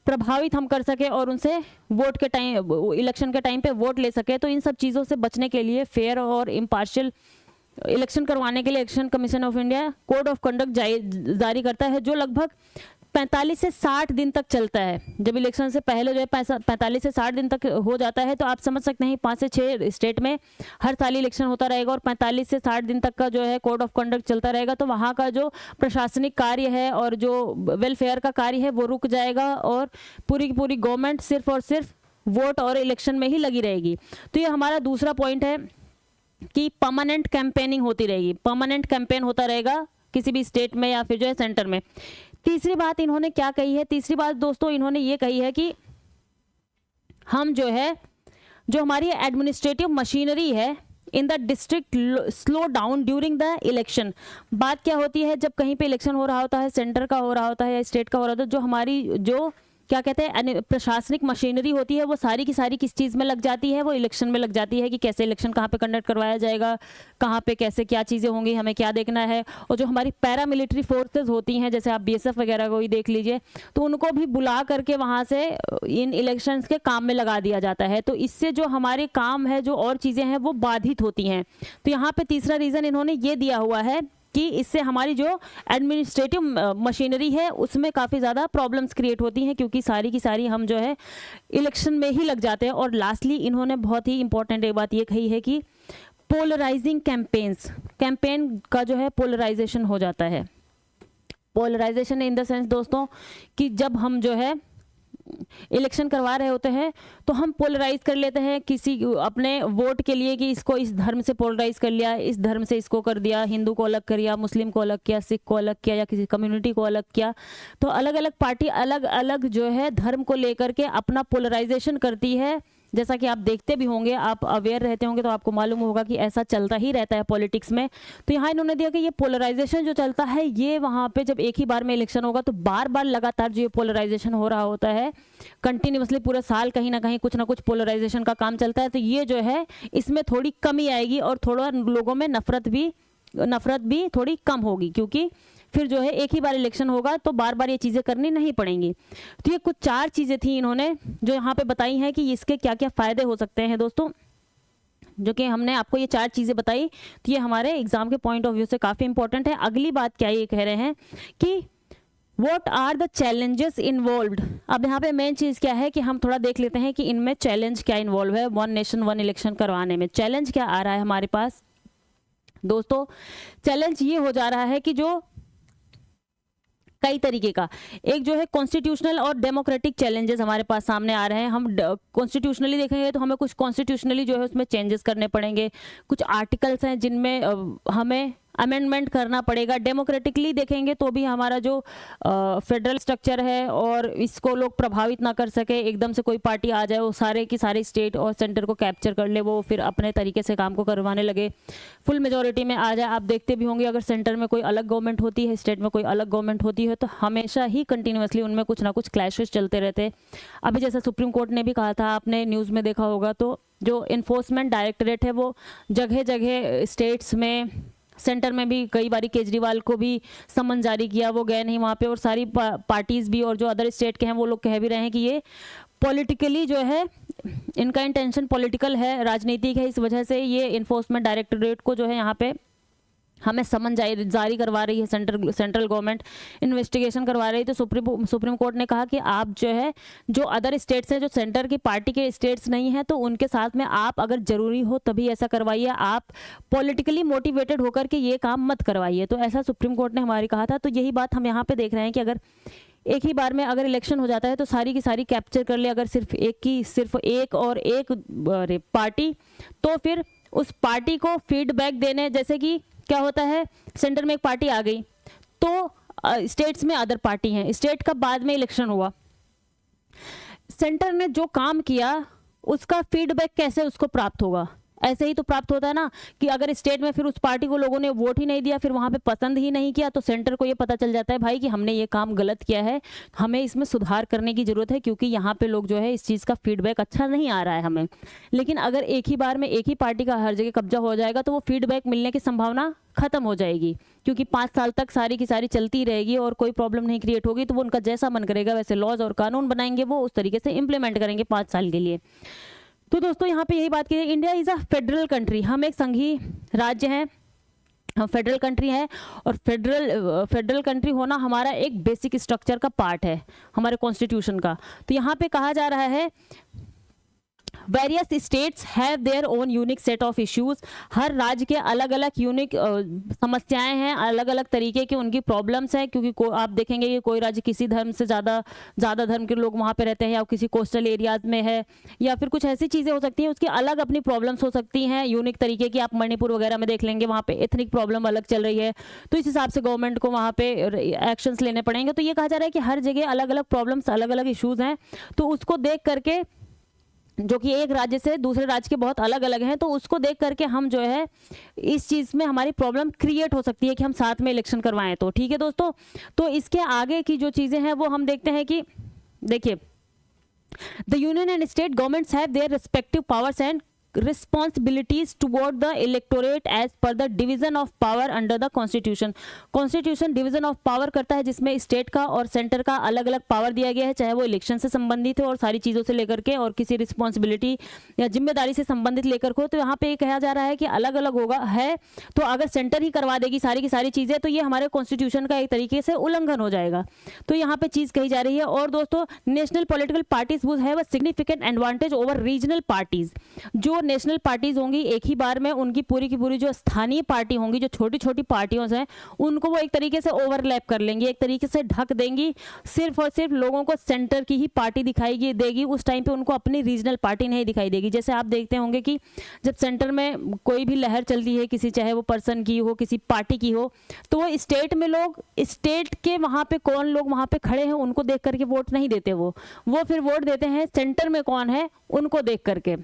प्रभावित हम कर सके और उनसे वोट के टाइम, इलेक्शन के टाइम पे वोट ले सके। तो इन सब चीज़ों से बचने के लिए फेयर और इम्पार्शियल इलेक्शन करवाने के लिए election commission of India code of conduct जारी करता है जो लगभग 45 से 60 दिन तक चलता है। जब इलेक्शन से पहले जो है 45 से 60 दिन तक हो जाता है तो आप समझ सकते हैं 5 से 6 स्टेट में हर साल इलेक्शन होता रहेगा और 45 से 60 दिन तक का जो है कोड ऑफ कंडक्ट चलता रहेगा। तो वहाँ का जो प्रशासनिक कार्य है और जो वेलफेयर का कार्य है वो रुक जाएगा और पूरी की पूरी गवर्नमेंट सिर्फ और सिर्फ वोट और इलेक्शन में ही लगी रहेगी। तो ये हमारा दूसरा पॉइंट है कि परमानेंट कैंपेनिंग होती रहेगी, परमानेंट कैंपेन होता रहेगा किसी भी स्टेट में या फिर जो है सेंटर में। तीसरी बात इन्होंने क्या कही है, तीसरी बात दोस्तों इन्होंने ये कही है कि हम जो है जो हमारी एडमिनिस्ट्रेटिव मशीनरी है in the district slow down during the election. बात क्या होती है, जब कहीं पे इलेक्शन हो रहा होता है, सेंटर का हो रहा होता है या स्टेट का हो रहा होता है, जो हमारी जो क्या कहते हैं प्रशासनिक मशीनरी होती है वो सारी की सारी किस चीज़ में लग जाती है, वो इलेक्शन में लग जाती है कि कैसे इलेक्शन कहाँ पे कंडक्ट करवाया जाएगा, कहाँ पे कैसे क्या चीज़ें होंगी, हमें क्या देखना है। और जो हमारी पैरामिलिट्री फोर्सेस होती हैं जैसे आप बीएसएफ वगैरह को ही देख लीजिए, तो उनको भी बुला करके वहाँ से इन इलेक्शंस के काम में लगा दिया जाता है। तो इससे जो हमारे काम है, जो और चीज़ें हैं वो बाधित होती हैं। तो यहाँ पे तीसरा रीज़न इन्होंने ये दिया हुआ है कि इससे हमारी जो एडमिनिस्ट्रेटिव मशीनरी है उसमें काफ़ी ज़्यादा प्रॉब्लम्स क्रिएट होती हैं क्योंकि सारी की सारी हम जो है इलेक्शन में ही लग जाते हैं। और लास्टली इन्होंने बहुत ही इंपॉर्टेंट एक बात ये कही है कि पोलराइजिंग कैंपेन का जो है पोलराइजेशन हो जाता है। पोलराइजेशन इन द सेंस दोस्तों कि जब हम जो है इलेक्शन करवा रहे होते हैं तो हम पोलराइज कर लेते हैं किसी अपने वोट के लिए कि इसको इस धर्म से पोलराइज कर लिया, इस धर्म से इसको कर दिया, हिंदू को अलग कर दिया, मुस्लिम को अलग किया, सिख को अलग किया या किसी कम्युनिटी को अलग किया। तो अलग अलग पार्टी अलग अलग जो है धर्म को लेकर के अपना पोलराइजेशन करती है। जैसा कि आप देखते भी होंगे, आप अवेयर रहते होंगे तो आपको मालूम होगा कि ऐसा चलता ही रहता है पॉलिटिक्स में। तो यहाँ इन्होंने दिया कि ये पोलराइजेशन जो चलता है ये वहाँ पे जब एक ही बार में इलेक्शन होगा तो बार बार लगातार जो ये पोलराइजेशन हो रहा होता है, कंटिन्यूसली पूरे साल कहीं ना कहीं कुछ ना कुछ पोलराइजेशन का काम चलता है। तो ये जो है इसमें थोड़ी कमी आएगी और थोड़ा लोगों में नफरत भी थोड़ी कम होगी क्योंकि फिर जो है एक ही बार इलेक्शन होगा, तो बार बार ये चीज़ें करनी नहीं पड़ेंगी। तो ये कुछ 4 चीज़ें थी इन्होंने जो यहाँ पे बताई हैं कि इसके क्या क्या फ़ायदे हो सकते हैं दोस्तों, जो कि हमने आपको ये 4 चीज़ें बताई। तो ये हमारे एग्जाम के पॉइंट ऑफ व्यू से काफ़ी इंपॉर्टेंट है। अगली बात क्या ये कह रहे हैं कि What are the challenges involved? अब यहाँ पे मेन चीज़ क्या है कि हम थोड़ा देख लेते हैं कि इनमें चैलेंज क्या इन्वॉल्व है वन नेशन वन इलेक्शन करवाने में। चैलेंज क्या आ रहा है हमारे पास दोस्तों? चैलेंज ये हो जा रहा है कि जो कई तरीके का, एक जो है कॉन्स्टिट्यूशनल और डेमोक्रेटिक चैलेंजेस हमारे पास सामने आ रहे हैं। हम कॉन्स्टिट्यूशनली देखेंगे तो हमें कुछ कॉन्स्टिट्यूशनली जो है उसमें चेंजेस करने पड़ेंगे, कुछ आर्टिकल्स हैं जिनमें हमें अमेंडमेंट करना पड़ेगा। डेमोक्रेटिकली देखेंगे तो भी हमारा जो फेडरल स्ट्रक्चर है और इसको लोग प्रभावित ना कर सके, एकदम से कोई पार्टी आ जाए वो सारे की सारी स्टेट और सेंटर को कैप्चर कर ले, वो फिर अपने तरीके से काम को करवाने लगे, फुल मेजोरिटी में आ जाए। आप देखते भी होंगे अगर सेंटर में कोई अलग गवर्नमेंट होती है, स्टेट में कोई अलग गवर्नमेंट होती है, तो हमेशा ही कंटिन्यूसली उनमें कुछ ना कुछ क्लैशेस चलते रहते हैं। अभी जैसा सुप्रीम कोर्ट ने भी कहा था, आपने न्यूज़ में देखा होगा, तो जो इन्फोर्समेंट डायरेक्टरेट है वो जगह जगह स्टेट्स में, सेंटर में भी कई बारी केजरीवाल को भी समन जारी किया, वो गए नहीं वहाँ पे, और सारी पार्टीज भी और जो अदर स्टेट के हैं वो लोग कह भी रहे हैं कि ये पॉलिटिकली जो है इनका इंटेंशन पॉलिटिकल है, राजनीतिक है, इस वजह से ये इन्फोर्समेंट डायरेक्टरेट को जो है यहाँ पे हमें समन जारी करवा रही है, सेंट्रल गवर्नमेंट इन्वेस्टिगेशन करवा रही है। तो सुप्रीम कोर्ट ने कहा कि आप जो है जो अदर स्टेट्स हैं, जो सेंटर की पार्टी के स्टेट्स नहीं हैं, तो उनके साथ में आप अगर जरूरी हो तभी ऐसा करवाइए, आप पॉलिटिकली मोटिवेटेड होकर के ये काम मत करवाइए। तो ऐसा सुप्रीम कोर्ट ने हमारी कहा था। तो यही बात हम यहाँ पे देख रहे हैं कि अगर एक ही बार में अगर इलेक्शन हो जाता है तो सारी की सारी कैप्चर कर ले, अगर सिर्फ एक और एक पार्टी, तो फिर उस पार्टी को फीडबैक देने, जैसे कि क्या होता है सेंटर में एक पार्टी आ गई तो स्टेट्स में अदर पार्टी हैं, स्टेट का बाद में इलेक्शन हुआ, सेंटर ने जो काम किया उसका फीडबैक कैसे उसको प्राप्त होगा? ऐसे ही तो प्राप्त होता है ना कि अगर स्टेट में फिर उस पार्टी को लोगों ने वोट ही नहीं दिया, फिर वहां पे पसंद ही नहीं किया, तो सेंटर को ये पता चल जाता है भाई कि हमने ये काम गलत किया है, हमें इसमें सुधार करने की जरूरत है, क्योंकि यहाँ पे लोग जो है इस चीज़ का फीडबैक अच्छा नहीं आ रहा है हमें। लेकिन अगर एक ही बार में एक ही पार्टी का हर जगह कब्जा हो जाएगा तो वो फीडबैक मिलने की संभावना खत्म हो जाएगी, क्योंकि 5 साल तक सारी की सारी चलती रहेगी और कोई प्रॉब्लम नहीं क्रिएट होगी। तो वो उनका जैसा मन करेगा वैसे लॉज और कानून बनाएंगे, वो उस तरीके से इंप्लीमेंट करेंगे 5 साल के लिए। तो दोस्तों यहाँ पे यही बात की, India is a federal country, हम एक संघीय राज्य हैं, हम फेडरल कंट्री है, और फेडरल कंट्री होना हमारा एक बेसिक स्ट्रक्चर का पार्ट है हमारे कॉन्स्टिट्यूशन का। तो यहाँ पे कहा जा रहा है various states have their own unique set of issues, हर राज्य के अलग अलग यूनिक समस्याएं हैं, अलग अलग तरीके की उनकी प्रॉब्लम्स हैं, क्योंकि आप देखेंगे कि कोई राज्य किसी धर्म से ज़्यादा धर्म के लोग वहाँ पे रहते हैं, या किसी कोस्टल एरियाज में है, या फिर कुछ ऐसी चीज़ें हो सकती हैं, उसकी अलग अपनी प्रॉब्लम्स हो सकती हैं यूनिक तरीके की। आप मणिपुर वगैरह में देख लेंगे, वहाँ पे एथनिक प्रॉब्लम अलग चल रही है, तो इस हिसाब से गवर्नमेंट को वहाँ पे एक्शंस लेने पड़ेंगे। तो ये कहा जा रहा है कि हर जगह अलग अलग प्रॉब्लम्स, अलग अलग इशूज़ हैं, तो उसको देख करके, जो कि एक राज्य से दूसरे राज्य के बहुत अलग अलग हैं, तो उसको देख करके हम जो है इस चीज़ में हमारी प्रॉब्लम क्रिएट हो सकती है कि हम साथ में इलेक्शन करवाएं। तो ठीक है दोस्तों, तो इसके आगे की जो चीज़ें हैं वो हम देखते हैं कि देखिए, the union and state governments have their respective powers and responsibilities toward the electorate as per the division of power under the constitution। Constitution division of power करता है, जिसमें स्टेट का और सेंटर का अलग अलग पावर दिया गया है, चाहे वो इलेक्शन से संबंधित हो और सारी चीज़ों से लेकर के, और किसी रिस्पॉन्सिबिलिटी या जिम्मेदारी से संबंधित लेकर हो। तो यहाँ पे ये कहा जा रहा है कि अलग अलग होगा है, तो अगर सेंटर ही करवा देगी सारी की सारी चीज़ें, तो ये हमारे कॉन्स्टिट्यूशन का एक तरीके से उल्लंघन हो जाएगा। तो यहाँ पे चीज़ कही जा रही है। और दोस्तों, national political parties would have a significant advantage over regional parties. जो नेशनल पार्टीज होंगी एक ही बार में, उनकी पूरी की पूरी जो स्थानीय पार्टी होंगी, जो छोटी छोटी पार्टियों से, उनको वो एक तरीके से ओवरलैप कर लेंगी, एक तरीके से ढक देंगी, सिर्फ और सिर्फ लोगों को सेंटर की ही पार्टी दिखाई देगी, उस टाइम पे उनको अपनी रीजनल पार्टी नहीं दिखाई देगी। जैसे आप देखते होंगे कि जब सेंटर में कोई भी लहर चलती है किसी, चाहे वो पर्सन की हो, किसी पार्टी की हो, तो वो स्टेट में लोग, स्टेट के वहाँ पे कौन लोग वहाँ पे खड़े हैं उनको देख करके वोट नहीं देते, वो फिर वोट देते हैं सेंटर में कौन है उनको देख करके।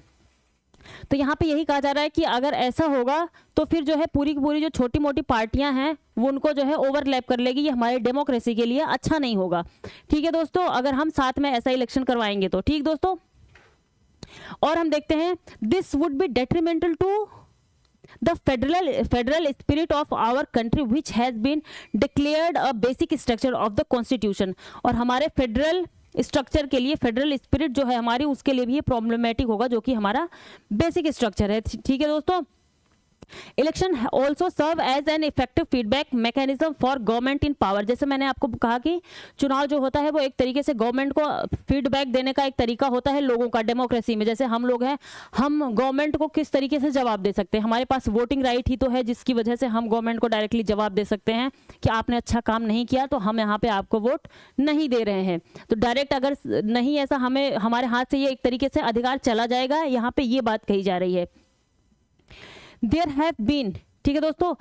तो यहाँ पे यही कहा जा रहा है कि अगर ऐसा होगा तो फिर जो है पूरी की पूरी जो छोटी मोटी पार्टियां हैं वो उनको जो है ओवरलैप कर लेगी, ये हमारी डेमोक्रेसी के लिए अच्छा नहीं होगा। ठीक है दोस्तों, अगर हम साथ में ऐसा इलेक्शन करवाएंगे तो। ठीक दोस्तों, और हम देखते हैं this would be detrimental to the federal spirit of our country which has been declared a basic structure of the constitution. और हमारे फेडरल स्ट्रक्चर के लिए, फेडरल स्पिरिट जो है हमारी, उसके लिए भी ये प्रॉब्लमेटिक होगा, जो कि हमारा बेसिक स्ट्रक्चर है। ठीक है दोस्तों। Election also serve as an effective feedback mechanism for government in power. जैसे मैंने आपको कहा कि चुनाव जो होता है वो एक तरीके से गवर्नमेंट को फीडबैक देने का एक तरीका होता है लोगों का। डेमोक्रेसी में जैसे हम लोग हैं, हम गवर्नमेंट को किस तरीके से जवाब दे सकते हैं, हमारे पास वोटिंग राइट ही तो है, जिसकी वजह से हम गवर्नमेंट को डायरेक्टली जवाब दे सकते हैं कि आपने अच्छा काम नहीं किया तो हम यहाँ पे आपको वोट नहीं दे रहे हैं। तो डायरेक्ट अगर नहीं ऐसा हमें हमारे हाथ से ये एक तरीके से अधिकार चला जाएगा, यहाँ पे ये बात कही जा रही है। There have been, ठीक है दोस्तों,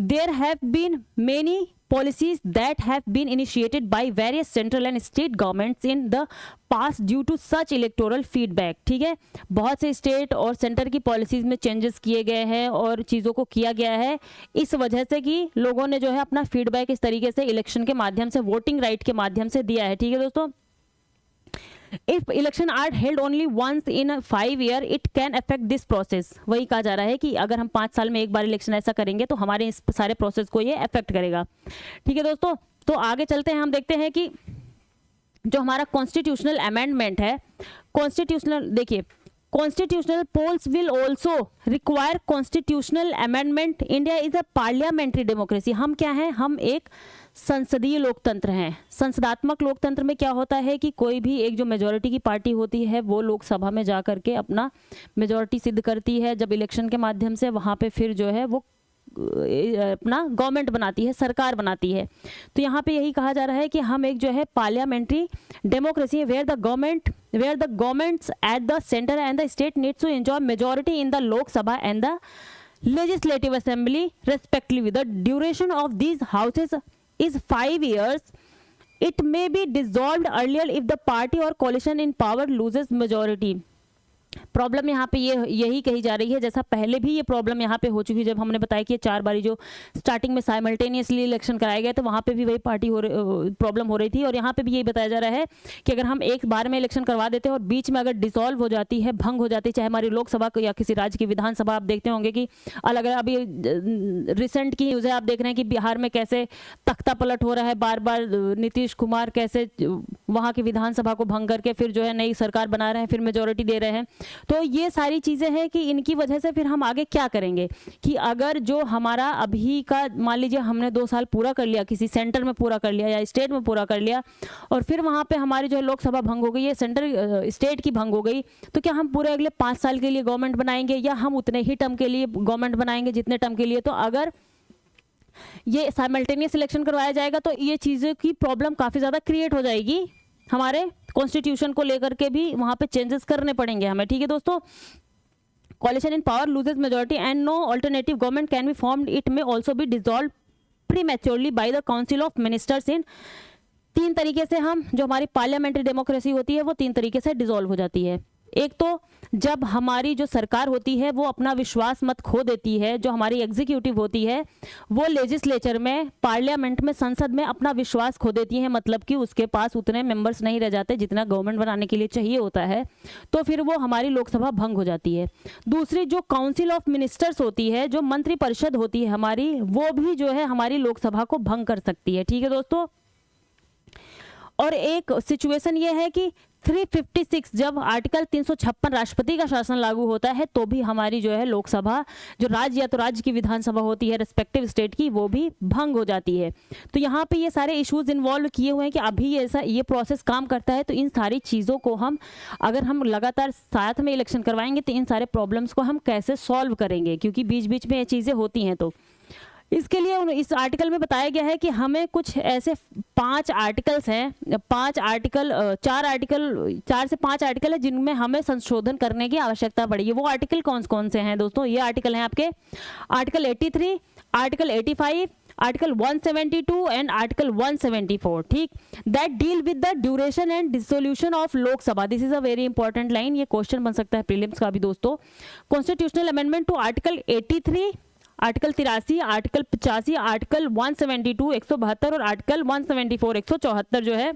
there have been many policies that have been initiated by various central and state governments in the past due to such electoral feedback। ठीक है, बहुत से स्टेट और सेंटर की पॉलिसीज में चेंजेस किए गए हैं और चीज़ों को किया गया है इस वजह से कि लोगों ने जो है अपना फीडबैक इस तरीके से इलेक्शन के माध्यम से, वोटिंग राइट के माध्यम से दिया है। ठीक है दोस्तों। If election are held only once in 5 years, it can affect this process। वही कहा जा रहा है कि अगर हम 5 साल में एक बार इलेक्शन ऐसा करेंगे तो हमारे इस सारे प्रोसेस को ये अफेक्ट करेगा। ठीक है दोस्तों। तो आगे चलते हैं, हम देखते हैं कि जो हमारा कॉन्स्टिट्यूशनल अमेंडमेंट है, कॉन्स्टिट्यूशनल, देखिए, constitutional polls will also require constitutional amendment. India is a parliamentary democracy. हम क्या हैं? हम एक संसदीय लोकतंत्र हैं। संसदात्मक लोकतंत्र में क्या होता है कि कोई भी एक जो मेजॉरिटी की पार्टी होती है वो लोकसभा में जा करके अपना मेजॉरिटी सिद्ध करती है, जब इलेक्शन के माध्यम से वहाँ पे फिर जो है वो अपना गवर्नमेंट बनाती है, सरकार बनाती है। तो यहाँ पे यही कहा जा रहा है कि हम एक जो है पार्लियामेंट्री डेमोक्रेसी है, where the governments at the centre and the state needs to enjoy majority in the Lok Sabha and the legislative assembly respectively. The duration of these houses is 5 years. It may be dissolved earlier if the party or coalition in power loses majority. Problem यहाँ पे ये यही कही जा रही है, जैसा पहले भी ये प्रॉब्लम यहाँ पे हो चुकी है, जब हमने बताया कि 4 बारी जो स्टार्टिंग में साइमल्टेनियसली इलेक्शन कराए गए तो वहाँ पे भी वही प्रॉब्लम हो रही थी। और यहाँ पे भी यही बताया जा रहा है कि अगर हम एक बार में इलेक्शन करवा देते हैं और बीच में अगर डिसॉल्व हो जाती है, भंग हो जाती है, चाहे हमारी लोकसभा या किसी राज्य की विधानसभा, आप देखते होंगे कि अलग अलग, अभी रिसेंट की न्यूज़ है, आप देख रहे हैं कि बिहार में कैसे तख्ता पलट हो रहा है, बार बार नीतीश कुमार कैसे वहाँ की विधानसभा को भंग करके फिर जो है नई सरकार बना रहे हैं, फिर मेजोरिटी दे रहे हैं। तो ये सारी चीज़ें हैं कि इनकी वजह से फिर हम आगे क्या करेंगे कि अगर जो हमारा अभी का, मान लीजिए हमने 2 साल पूरा कर लिया, किसी सेंटर में पूरा कर लिया या स्टेट में पूरा कर लिया, और फिर वहाँ पे हमारी जो लोकसभा भंग हो गई है, सेंटर स्टेट की भंग हो गई, तो क्या हम पूरे अगले 5 साल के लिए गवर्नमेंट बनाएंगे या हम उतने ही टर्म के लिए गवर्नमेंट बनाएंगे जितने टर्म के लिए? तो अगर ये साइमल्टेनियस इलेक्शन करवाया जाएगा तो ये चीज़ों की प्रॉब्लम काफ़ी ज़्यादा क्रिएट हो जाएगी, हमारे कॉन्स्टिट्यूशन को लेकर के भी वहाँ पे चेंजेस करने पड़ेंगे हमें। ठीक है दोस्तों। coalition in power loses majority and no alternative government can be formed. It may also be dissolved prematurely by the council of ministers in 3 तरीके से हम, जो हमारी पार्लियामेंट्री डेमोक्रेसी होती है वो 3 तरीके से डिसॉल्व हो जाती है। एक तो जब हमारी जो सरकार होती है वो अपना विश्वास मत खो देती है, जो हमारी एग्जीक्यूटिव होती है वो लेजिस्लेचर में, पार्लियामेंट में, संसद में अपना विश्वास खो देती है, मतलब कि उसके पास उतने मेंबर्स नहीं रह जाते जितना गवर्नमेंट बनाने के लिए चाहिए होता है, तो फिर वो हमारी लोकसभा भंग हो जाती है। दूसरी जो काउंसिल ऑफ मिनिस्टर्स होती है, जो मंत्री परिषद होती है हमारी, वो भी जो है हमारी लोकसभा को भंग कर सकती है। ठीक है दोस्तों। और एक सिचुएशन ये है कि 356 जब आर्टिकल 356 राष्ट्रपति का शासन लागू होता है तो भी हमारी जो है लोकसभा, जो राज्य या तो राज्य की विधानसभा होती है रेस्पेक्टिव स्टेट की, वो भी भंग हो जाती है। तो यहाँ पे ये सारे इश्यूज इन्वॉल्व किए हुए हैं कि अभी ऐसा ये प्रोसेस काम करता है। तो इन सारी चीज़ों को हम, अगर हम लगातार साथ में इलेक्शन करवाएंगे तो इन सारे प्रॉब्लम्स को हम कैसे सॉल्व करेंगे, क्योंकि बीच बीच में ये चीज़ें होती हैं। तो इसके लिए इस आर्टिकल में बताया गया है कि हमें कुछ ऐसे 5 आर्टिकल्स हैं, 4 से 5 आर्टिकल है जिनमें हमें संशोधन करने की आवश्यकता पड़ेगी। वो आर्टिकल कौन कौन से हैं दोस्तों? ये आर्टिकल हैं आपके article 83, article 85, article 172 and article 174। ठीक, that deal with the duration and dissolution of Lok Sabha. This is a very important line, ये क्वेश्चन बन सकता है प्रीलिम्स का भी दोस्तों। Constitutional amendment to article 83, article 83, article 85, article 172 172 और आर्टिकल 174 174 जो है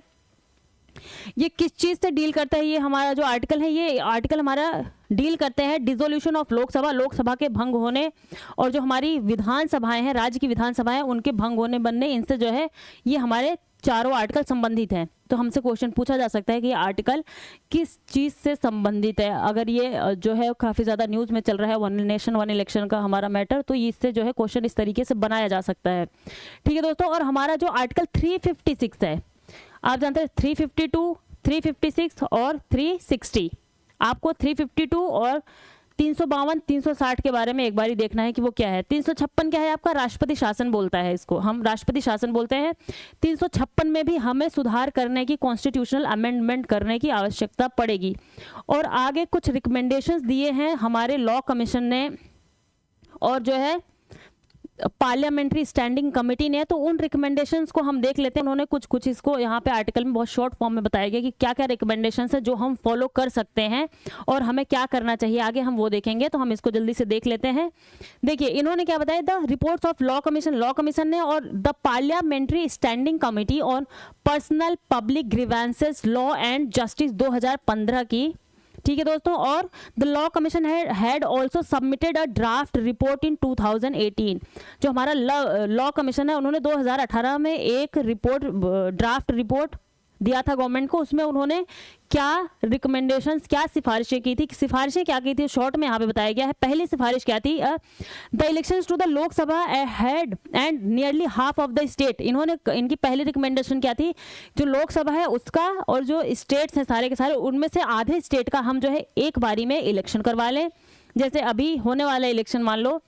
ये किस चीज़ से डील करता है? ये हमारा जो आर्टिकल है, ये आर्टिकल हमारा डील करते हैं डिसोल्यूशन ऑफ लोकसभा, लोकसभा के भंग होने, और जो हमारी विधानसभाएं हैं, राज्य की विधानसभाएं, उनके भंग होने बनने, इनसे जो है ये हमारे चारों आर्टिकल संबंधित हैं। तो हमसे क्वेश्चन पूछा जा सकता है कि ये आर्टिकल किस चीज़ से संबंधित है। अगर ये जो है काफ़ी ज़्यादा न्यूज़ में चल रहा है वन नेशन वन इलेक्शन का हमारा मैटर, तो इससे जो है क्वेश्चन इस तरीके से बनाया जा सकता है। ठीक है दोस्तों, और हमारा जो आर्टिकल 356 है, आप जानते हैं 352, 356 और 360। आपको 352 और 352, 360 के बारे में एक बार ही देखना है कि वो क्या है। 356 क्या है आपका, राष्ट्रपति शासन बोलता है, इसको हम राष्ट्रपति शासन बोलते हैं। 356 में भी हमें सुधार करने की, कॉन्स्टिट्यूशनल अमेंडमेंट करने की आवश्यकता पड़ेगी। और आगे कुछ रिकमेंडेशंस दिए हैं हमारे लॉ कमीशन ने और जो है पार्लियामेंट्री स्टैंडिंग कमेटी ने, तो उन रिकमेंडेशंस को हम देख लेते हैं। उन्होंने कुछ इसको यहाँ पे आर्टिकल में बहुत शॉर्ट फॉर्म में बताया गया कि क्या क्या रिकमेंडेशंस है जो हम फॉलो कर सकते हैं और हमें क्या करना चाहिए आगे, हम वो देखेंगे। तो हम इसको जल्दी से देख लेते हैं। देखिए इन्होंने क्या बताया, the reports of law commission ने और the parliamentary standing committee on personnel public grievances law and justice 2015 की। ठीक है दोस्तों, और the law commission had also submitted a draft report इन 2018। जो हमारा लॉ कमीशन है, उन्होंने 2018 में एक रिपोर्ट, ड्राफ्ट रिपोर्ट दिया था गवर्नमेंट को। उसमें उन्होंने क्या रिकमेंडेशंस, क्या सिफारिशें की थी, सिफारिशें क्या की थी, शॉर्ट में यहाँ पे बताया गया है। पहली सिफारिश क्या थी, the elections to the Lok Sabha had end nearly half of the state. इन्होंने, इनकी पहली रिकमेंडेशन क्या थी, जो लोकसभा है उसका और जो स्टेट्स हैं सारे के सारे, उनमें से आधे स्टेट का हम जो है एक बारी में इलेक्शन करवा लें। जैसे अभी होने वाला इलेक्शन मान लो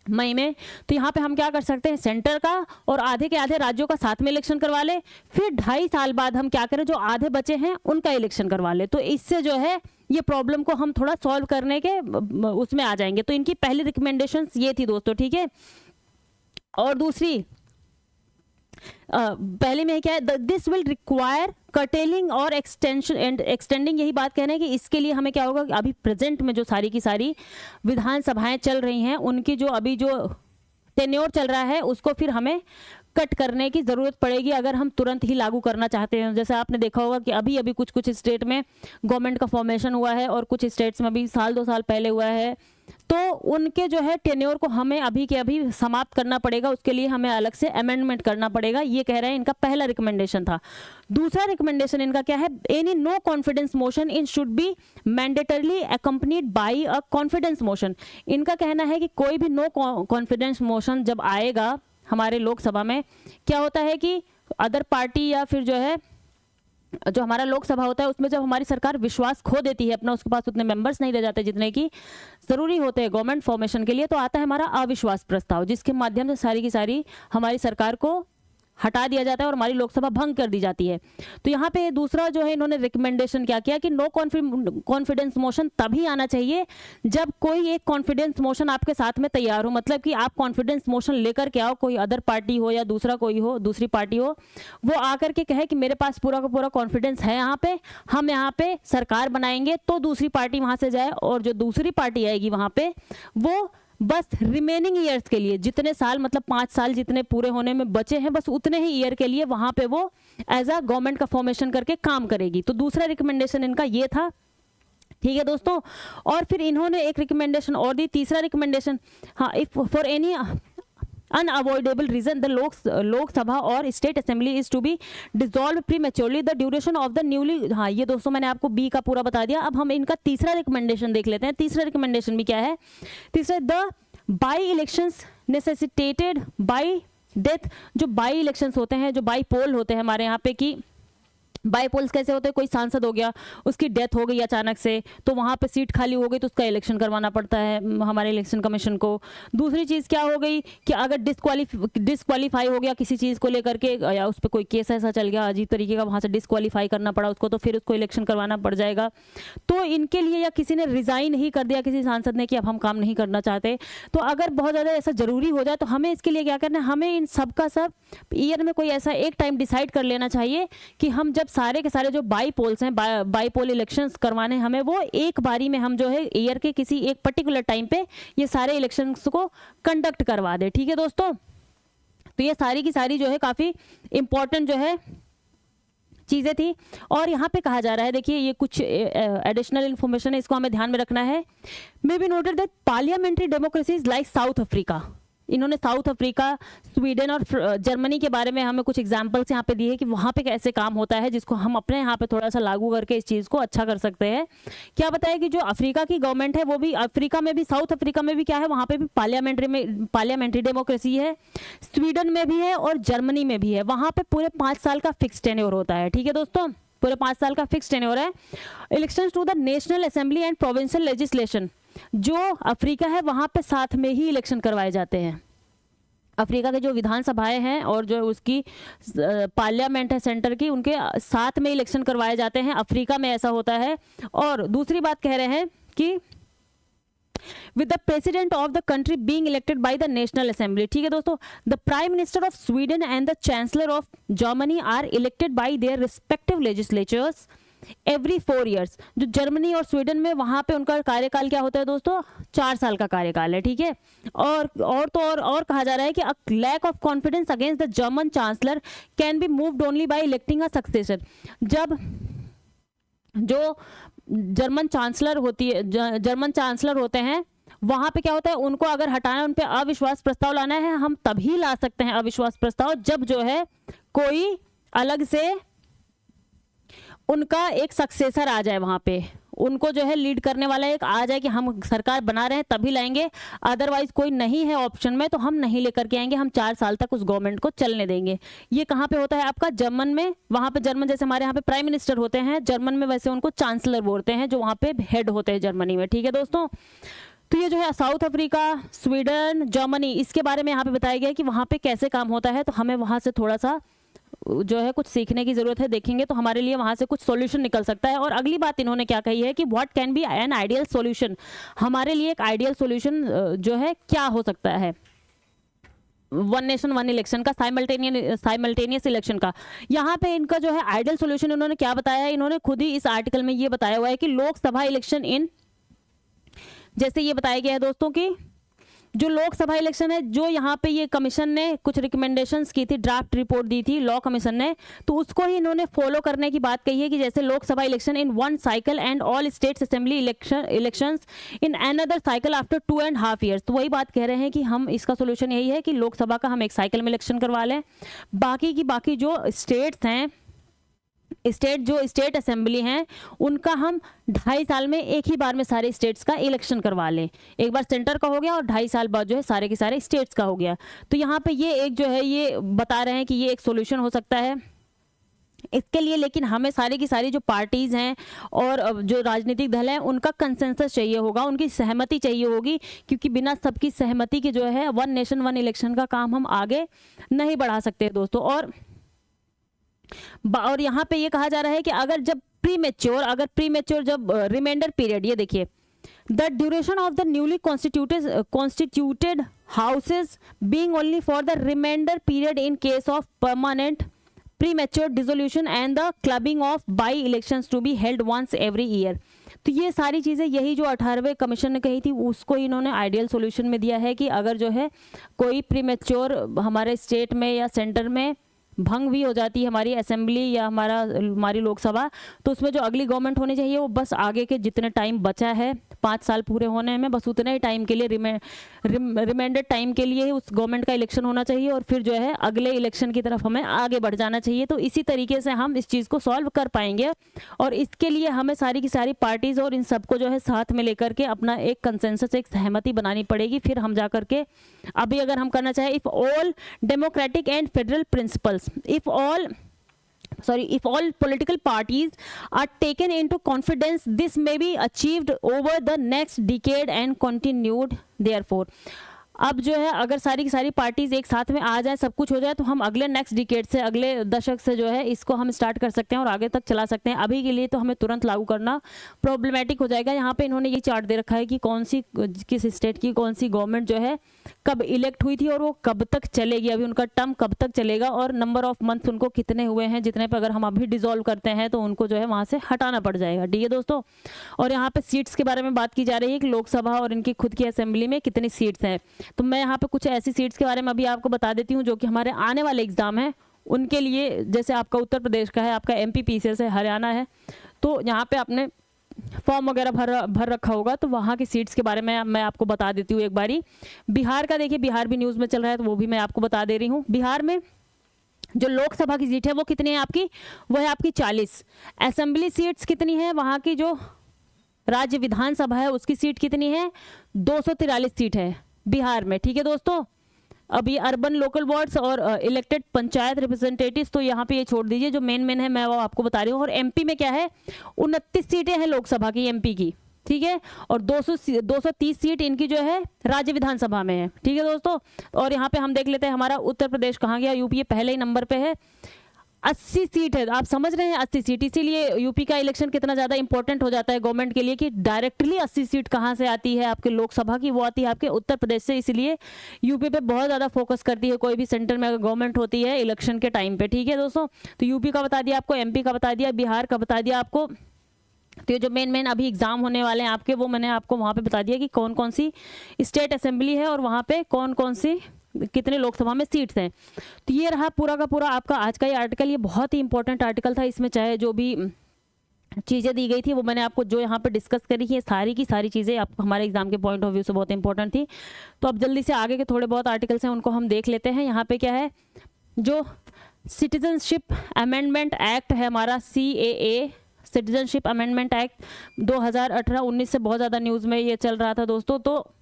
मई में, तो यहाँ पे हम क्या कर सकते हैं, सेंटर का और आधे के आधे राज्यों का साथ में इलेक्शन करवा ले। फिर 2.5 साल बाद हम क्या करें, जो आधे बचे हैं उनका इलेक्शन करवा ले। तो इससे जो है ये प्रॉब्लम को हम थोड़ा सॉल्व करने के उसमें आ जाएंगे। तो इनकी पहली रिकमेंडेशंस ये थी दोस्तों, ठीक है। और दूसरी पहले में क्या है, दिस विल रिक्वायर कर्टेलिंग और एक्सटेंडिंग, यही बात कहना है कि इसके लिए हमें क्या होगा कि अभी प्रेजेंट में जो सारी की सारी विधानसभाएं चल रही हैं, उनकी जो अभी जो टेन्योर चल रहा है उसको फिर हमें कट करने की ज़रूरत पड़ेगी अगर हम तुरंत ही लागू करना चाहते हैं। जैसे आपने देखा होगा कि अभी अभी कुछ स्टेट में गवर्नमेंट का फॉर्मेशन हुआ है और कुछ स्टेट्स में अभी 1-2 साल पहले हुआ है, तो उनके जो है टेन्योर को हमें अभी के अभी समाप्त करना पड़ेगा। उसके लिए हमें अलग से अमेंडमेंट करना पड़ेगा। ये कह रहे हैं, इनका पहला रिकमेंडेशन था। दूसरा रिकमेंडेशन इनका क्या है, any no confidence motion in should be mandatorily accompanied by a confidence motion. इनका कहना है कि कोई भी नो कॉन्फिडेंस मोशन जब आएगा हमारे लोकसभा में, क्या होता है कि अदर पार्टी या फिर जो है जो हमारा लोकसभा होता है उसमें जब हमारी सरकार विश्वास खो देती है अपना, उसके पास उतने मेंबर्स नहीं रह जाते जितने की ज़रूरी होते हैं गवर्नमेंट फॉर्मेशन के लिए, तो आता है हमारा अविश्वास प्रस्ताव, जिसके माध्यम से सारी की सारी हमारी सरकार को हटा दिया जाता है और हमारी लोकसभा भंग कर दी जाती है। तो यहाँ पे दूसरा जो है इन्होंने रिकमेंडेशन क्या किया कि नो कॉन्फिडेंस मोशन तभी आना चाहिए जब कोई एक कॉन्फिडेंस मोशन आपके साथ में तैयार हो। मतलब कि आप कॉन्फिडेंस मोशन लेकर के आओ, कोई अदर पार्टी हो या दूसरा कोई हो, दूसरी पार्टी हो, वो आकर के कहे कि मेरे पास पूरा का पूरा कॉन्फिडेंस है, यहाँ पे हम यहाँ पे सरकार बनाएंगे, तो दूसरी पार्टी वहाँ से जाए और जो दूसरी पार्टी आएगी वहाँ पे वो बस रिमेनिंग ईयर्स के लिए, जितने साल मतलब 5 साल जितने पूरे होने में बचे हैं, बस उतने ही ईयर के लिए वहां पे वो एज अ गवर्नमेंट का फॉर्मेशन करके काम करेगी। तो दूसरा रिकमेंडेशन इनका ये था। ठीक है दोस्तों, और फिर इन्होंने एक रिकमेंडेशन और दी, तीसरा रिकमेंडेशन, हाँ, if for any unavoidable reason the Lok Sabha or State Assembly is to be dissolved prematurely the duration of the newly, हाँ ये दोस्तों मैंने आपको बी का पूरा बता दिया। अब हम इनका तीसरा रिकमेंडेशन देख लेते हैं। तीसरा रिकमेंडेशन भी क्या है, तीसरा the by elections necessitated by death. जो बाई इलेक्शंस होते हैं, जो बाई पोल होते हैं हमारे यहाँ पे, कि बाई पोल्स कैसे होते हैं, कोई सांसद हो गया, उसकी डेथ हो गई अचानक से, तो वहाँ पे सीट खाली हो गई तो उसका इलेक्शन करवाना पड़ता है हमारे इलेक्शन कमीशन को। दूसरी चीज़ क्या हो गई कि अगर डिस्क्वालीफाई हो गया किसी चीज़ को लेकर के, या उस पर कोई केस ऐसा चल गया अजीब तरीके का, वहाँ से डिस्क्वालीफाई करना पड़ा उसको, तो फिर उसको इलेक्शन करवाना पड़ जाएगा। तो इनके लिए, या किसी ने रिज़ाइन ही कर दिया किसी सांसद ने कि अब हम काम नहीं करना चाहते, तो अगर बहुत ज़्यादा ऐसा ज़रूरी हो जाए तो हमें इसके लिए क्या करना है, हमें इन सब का सब ईयर में कोई ऐसा एक टाइम डिसाइड कर लेना चाहिए कि हम जब सारे के सारे जो बाई पोल्स हैं, बाई पोल इलेक्शंस करवाने, हमें वो एक बारी में हम जो है ईयर के किसी एक पर्टिकुलर टाइम पे ये सारे इलेक्शंस को कंडक्ट करवा दे। ठीक है दोस्तों, तो ये सारी की सारी जो है काफ़ी इंपॉर्टेंट जो है चीज़ें थी। और यहाँ पे कहा जा रहा है, देखिए ये कुछ एडिशनल इन्फॉर्मेशन है, इसको हमें ध्यान में रखना है। May be noted that parliamentary democracies like south Africa, इन्होंने साउथ अफ्रीका, स्वीडन और जर्मनी के बारे में हमें कुछ एग्जांपल्स यहाँ पे दिए कि वहाँ पे कैसे काम होता है, जिसको हम अपने यहाँ पे थोड़ा सा लागू करके इस चीज़ को अच्छा कर सकते हैं। क्या बताया कि जो अफ्रीका की गवर्नमेंट है वो भी अफ्रीका में भी, साउथ अफ्रीका में भी क्या है, वहाँ पे भी पार्लियामेंट्री डेमोक्रेसी है, स्वीडन में भी है और जर्मनी में भी है। वहाँ पे पूरे 5 साल का फिक्स टेन्योर होता है। ठीक है दोस्तों, पूरे 5 साल का फिक्स टेन्योर है। Elections to the national assembly and provincial legislation, जो अफ्रीका है वहाँ पे साथ में ही इलेक्शन करवाए जाते हैं। अफ्रीका के जो विधानसभाएं हैं और जो उसकी पार्लियामेंट है सेंटर की, उनके साथ में इलेक्शन करवाए जाते हैं। अफ्रीका में ऐसा होता है। और दूसरी बात कह रहे हैं कि with the president of the country being elected by the national assembly। ठीक है दोस्तों, the prime minister of Sweden and the chancellor of Germany are elected by their respective legislatures every 4 years। जो जर्मनी और Sweden में, वहां पे उनका कार्यकाल क्या होता है दोस्तों, 4 साल का कार्यकाल है। ठीक है, और कहा जा रहा है कि a lack of confidence against the German chancellor can be moved only by electing a successor। जब जो जर्मन चांसलर होते हैं, वहां पे क्या होता है, उनको अगर हटाना है, उन पे अविश्वास प्रस्ताव लाना है, हम तभी ला सकते हैं अविश्वास प्रस्ताव जब जो है कोई अलग से उनका एक सक्सेसर आ जाए, वहां पे उनको जो है लीड करने वाला एक आ जाए कि हम सरकार बना रहे हैं तभी लाएंगे, अदरवाइज कोई नहीं है ऑप्शन में तो हम नहीं लेकर के आएंगे, हम 4 साल तक उस गवर्नमेंट को चलने देंगे। ये कहाँ पे होता है आपका, जर्मन में। वहां पे जर्मन जैसे हमारे यहाँ पे प्राइम मिनिस्टर होते हैं, जर्मन में वैसे उनको चांसलर बोलते हैं, जो वहां पे हेड होते हैं जर्मनी में। ठीक है दोस्तों, तो ये जो है साउथ अफ्रीका, स्वीडन, जर्मनी, इसके बारे में यहाँ पे बताया गया कि वहां पे कैसे काम होता है। तो हमें वहां से थोड़ा सा जो है कुछ सीखने की जरूरत है, देखेंगे तो हमारे लिए वहां से कुछ सॉल्यूशन निकल सकता है। और अगली बात इन्होंने क्या कही है कि what can be an ideal solution, हमारे लिए एक आइडियल सॉल्यूशन जो है क्या हो सकता है वन नेशन वन इलेक्शन का, साइमल्टेनियस इलेक्शन का। यहाँ पे इनका जो है आइडियल सॉल्यूशन इन्होंने क्या बताया है, इन्होंने खुद ही इस आर्टिकल में ये बताया हुआ है कि लोकसभा इलेक्शन इन, जैसे ये बताया गया है दोस्तों की जो लोकसभा इलेक्शन है, जो यहाँ पे ये कमीशन ने कुछ रिकमेंडेशंस की थी, ड्राफ्ट रिपोर्ट दी थी लॉ कमीशन ने, तो उसको ही इन्होंने फॉलो करने की बात कही है कि जैसे Lok Sabha election in 1 cycle and all states assembly elections in another cycle after 2.5 years। तो वही बात कह रहे हैं कि हम इसका सोल्यूशन यही है कि लोकसभा का हम एक साइकिल में इलेक्शन करवा लें, बाकी जो स्टेट्स हैं, स्टेट असेंबली हैं, उनका हम 2.5 साल में एक ही बार में सारे स्टेट्स का इलेक्शन करवा लें। एक बार सेंटर का हो गया और 2.5 साल बाद जो है सारे के सारे स्टेट्स का हो गया। तो यहाँ पे ये एक जो है ये बता रहे हैं कि ये एक सॉल्यूशन हो सकता है इसके लिए। लेकिन हमें सारी की सारी जो पार्टीज हैं और जो राजनीतिक दल हैं उनका कंसेंसस चाहिए होगा, उनकी सहमति चाहिए होगी, क्योंकि बिना सबकी सहमति के जो है वन नेशन वन इलेक्शन का काम हम आगे नहीं बढ़ा सकते दोस्तों। और यहाँ पे ये कहा जा रहा है कि अगर प्रीमेच्योर जब रिमाइंडर पीरियड, ये देखिए, the duration of the newly constituted houses being only for the reminder period in case of permanent premature dissolution and the clubbing of by elections to be held once every year. तो ये सारी चीज़ें यही जो 18वें commission ने कही थी उसको इन्होंने आइडियल सॉल्यूशन में दिया है कि अगर जो है कोई प्रीमेच्योर हमारे स्टेट में या सेंटर में भंग भी हो जाती है हमारी असेंबली या हमारी लोकसभा, तो उसमें जो अगली गवर्नमेंट होनी चाहिए वो बस आगे के जितने टाइम बचा है 5 साल पूरे होने में, बस उतने ही टाइम के लिए रिमाइंडेड टाइम के लिए ही उस गवर्नमेंट का इलेक्शन होना चाहिए और फिर जो है अगले इलेक्शन की तरफ हमें आगे बढ़ जाना चाहिए। तो इसी तरीके से हम इस चीज़ को सॉल्व कर पाएंगे और इसके लिए हमें सारी की सारी पार्टीज और इन सबको जो है साथ में लेकर के अपना एक कंसेंसस, एक सहमति बनानी पड़ेगी, फिर हम जा करके अभी अगर हम करना चाहें, if all democratic and federal principles, if all political parties are taken into confidence, this may be achieved over the next decade and continued therefore। अब जो है अगर सारी की सारी पार्टीज एक साथ में आ जाए, सब कुछ हो जाए, तो हम अगले नेक्स्ट डिकेड से, अगले दशक से जो है इसको हम स्टार्ट कर सकते हैं और आगे तक चला सकते हैं। अभी के लिए तो हमें तुरंत लागू करना प्रॉब्लमेटिक हो जाएगा। यहाँ पे इन्होंने ये चार्ट दे रखा है कि किस स्टेट की कौन सी गवर्नमेंट जो है कब इलेक्ट हुई थी और वो कब तक चलेगी, अभी उनका टर्म कब तक चलेगा और नंबर ऑफ मंथ्स उनको कितने हुए हैं, जितने पे अगर हम अभी डिसॉल्व करते हैं तो उनको जो है वहाँ से हटाना पड़ जाएगा। ठीक है दोस्तों, और यहाँ पे सीट्स के बारे में बात की जा रही है कि लोकसभा और इनकी खुद की असेंबली में कितनी सीट्स हैं। तो मैं यहाँ पे कुछ ऐसी सीट्स के बारे में अभी आपको बता देती हूँ जो कि हमारे आने वाले एग्जाम है उनके लिए, जैसे आपका उत्तर प्रदेश का है, आपका MP PCS है, हरियाणा है, तो यहाँ पे आपने फॉर्म वगैरह भर रखा होगा, तो वहाँ की सीट्स के बारे में मैं आपको बता देती हूँ एक बारी। बिहार का देखिए, बिहार भी न्यूज़ में चल रहा है, तो वो भी मैं आपको बता दे रही हूँ। बिहार में जो लोकसभा की सीट है वो कितनी है आपकी, वो है आपकी 40। असेंबली सीट्स कितनी है, वहाँ की जो राज्य विधानसभा है उसकी सीट कितनी है, 243 सीट है बिहार में। ठीक है दोस्तों, अब ये अर्बन लोकल वार्ड्स और इलेक्टेड पंचायत रिप्रेजेंटेटिव्स तो यहाँ पे ये छोड़ दीजिए, जो मेन है मैं वो आपको बता रही हूँ। और MP में क्या है, 29 सीटें हैं लोकसभा की MP की, ठीक है, और 230 सीट इनकी जो है राज्य विधानसभा में है। ठीक है दोस्तों, और यहाँ पे हम देख लेते हैं हमारा उत्तर प्रदेश कहाँ गया, UP पहले ही नंबर पे है, 80 सीट है। आप समझ रहे हैं 80 सीट, इसीलिए UP का इलेक्शन कितना ज़्यादा इंपॉर्टेंट हो जाता है गवर्नमेंट के लिए, कि डायरेक्टली 80 सीट कहाँ से आती है आपके लोकसभा की, वो आती है आपके उत्तर प्रदेश से। इसलिए UP पे बहुत ज़्यादा फोकस करती है कोई भी सेंटर में अगर गवर्नमेंट होती है इलेक्शन के टाइम पे। ठीक है दोस्तों, तो UP का बता दिया आपको, MP का बता दिया, बिहार का बता दिया आपको। तो ये जो मेन अभी एग्जाम होने वाले हैं आपके, वो मैंने आपको वहाँ पे बता दिया कि कौन कौन सी स्टेट असेंबली है और वहाँ पे कौन कौन सी कितने लोकसभा में सीट्स हैं। तो ये रहा पूरा का पूरा आपका आज का ये आर्टिकल। ये बहुत ही इंपॉर्टेंट आर्टिकल था, इसमें चाहे जो भी चीज़ें दी गई थी वो मैंने आपको जो यहाँ पे डिस्कस करी थी, ये सारी की सारी चीज़ें आपको हमारे एग्जाम के पॉइंट ऑफ व्यू से बहुत इंपॉर्टेंट थी। तो अब जल्दी से आगे के थोड़े बहुत आर्टिकल्स हैं उनको हम देख लेते हैं। यहाँ पे क्या है, जो सिटीजनशिप अमेंडमेंट एक्ट है हमारा, CAA सिटीजनशिप अमेंडमेंट एक्ट 2018-19 से बहुत ज़्यादा न्यूज़ में ये चल रहा था दोस्तों। तो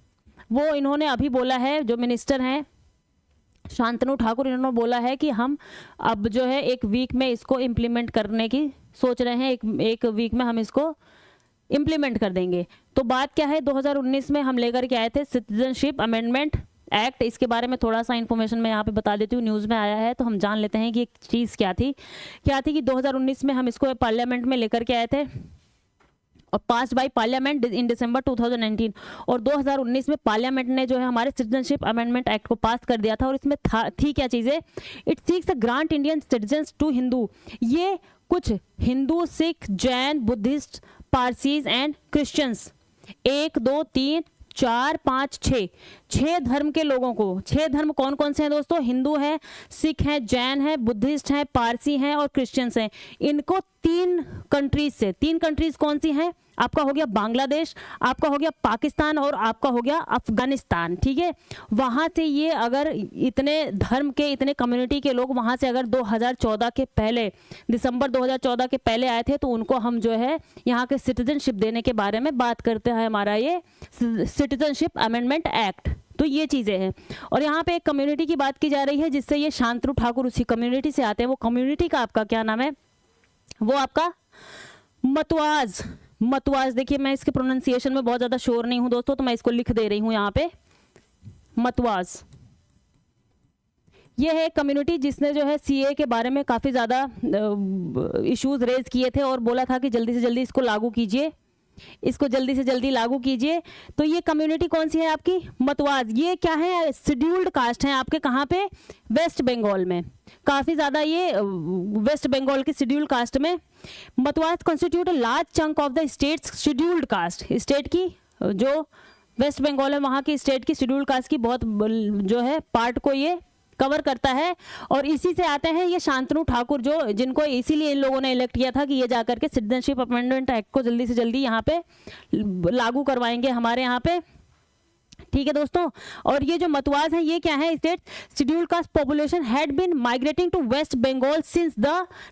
वो इन्होंने अभी बोला है, जो मिनिस्टर हैं शांतनु ठाकुर, इन्होंने बोला है कि हम अब जो है एक वीक में इसको इम्प्लीमेंट करने की सोच रहे हैं, एक वीक में हम इसको इम्प्लीमेंट कर देंगे। तो बात क्या है, 2019 में हम लेकर के आए थे सिटीजनशिप अमेंडमेंट एक्ट। इसके बारे में थोड़ा सा इन्फॉर्मेशन मैं यहाँ पे बता देती हूँ, न्यूज़ में आया है तो हम जान लेते हैं कि एक चीज़ क्या थी कि 2019 में हम इसको पार्लियामेंट में लेकर के आए थे और पास बाय पार्लियामेंट इन दिसंबर 2019। और 2019 में पार्लियामेंट ने जो है हमारे सिटीजनशिप अमेंडमेंट एक्ट को पास कर दिया था। और इसमें थी क्या चीज़ें, it seeks grant Indian citizens to Hindu, ये कुछ Hindu, Sikh, Jain, Buddhist, Parsis and Christians, 1 2 3 4 5 6 धर्म के लोगों को। 6 धर्म कौन कौन से हैं दोस्तों, हिंदू हैं, सिख हैं, जैन हैं, बुद्धिस्ट हैं, पारसी हैं और क्रिश्चियंस हैं। इनको 3 कंट्रीज से, 3 कंट्रीज कौन सी हैं, आपका हो गया बांग्लादेश, आपका हो गया पाकिस्तान और आपका हो गया अफगानिस्तान। ठीक है, वहां से ये अगर इतने धर्म के, इतने कम्युनिटी के लोग वहां से अगर 2014 के पहले, दिसंबर 2014 के पहले आए थे, तो उनको हम जो है यहाँ के सिटीजनशिप देने के बारे में बात करते हैं, हमारा ये सिटीजनशिप अमेंडमेंट एक्ट। तो ये चीज़ें हैं। और यहाँ पे एक कम्युनिटी की बात की जा रही है जिससे ये शांतनु ठाकुर उसी कम्युनिटी से आते हैं। वो कम्युनिटी का आपका क्या नाम है, वो आपका मतवाज। देखिए मैं इसके प्रोनाउंसिएशन में बहुत ज़्यादा श्योर नहीं हूँ दोस्तों, तो मैं इसको लिख दे रही हूँ यहाँ पे, मतवाज। ये है कम्युनिटी जिसने जो है CAA के बारे में काफ़ी ज़्यादा इश्यूज रेज किए थे और बोला था कि जल्दी से जल्दी इसको लागू कीजिए, इसको जल्दी से जल्दी लागू कीजिए। तो ये कम्युनिटी कौन सी है आपकी, मतवाज। ये क्या है, शेड्यूल्ड कास्ट है आपके, कहाँ पे, वेस्ट बंगाल में। काफ़ी ज़्यादा ये वेस्ट बंगाल की शेड्यूल्ड कास्ट में। मतवाज constitute a large chunk of the states scheduled caste. State की जो वेस्ट बंगाल है वहाँ की स्टेट की शेड्यूल्ड कास्ट की बहुत जो है पार्ट को ये कवर करता है। और इसी से आते हैं ये शांतनु ठाकुर, जो जिनको इसीलिए इन लोगों ने इलेक्ट किया था कि ये जाकर के सिटीजनशिप अमेंडमेंट एक्ट को जल्दी से जल्दी यहाँ पे लागू करवाएंगे हमारे यहाँ पे। ठीक है दोस्तों, और ये जो मतवाज हैं ये क्या है, state schedule caste population had been migrating to West Bengal since the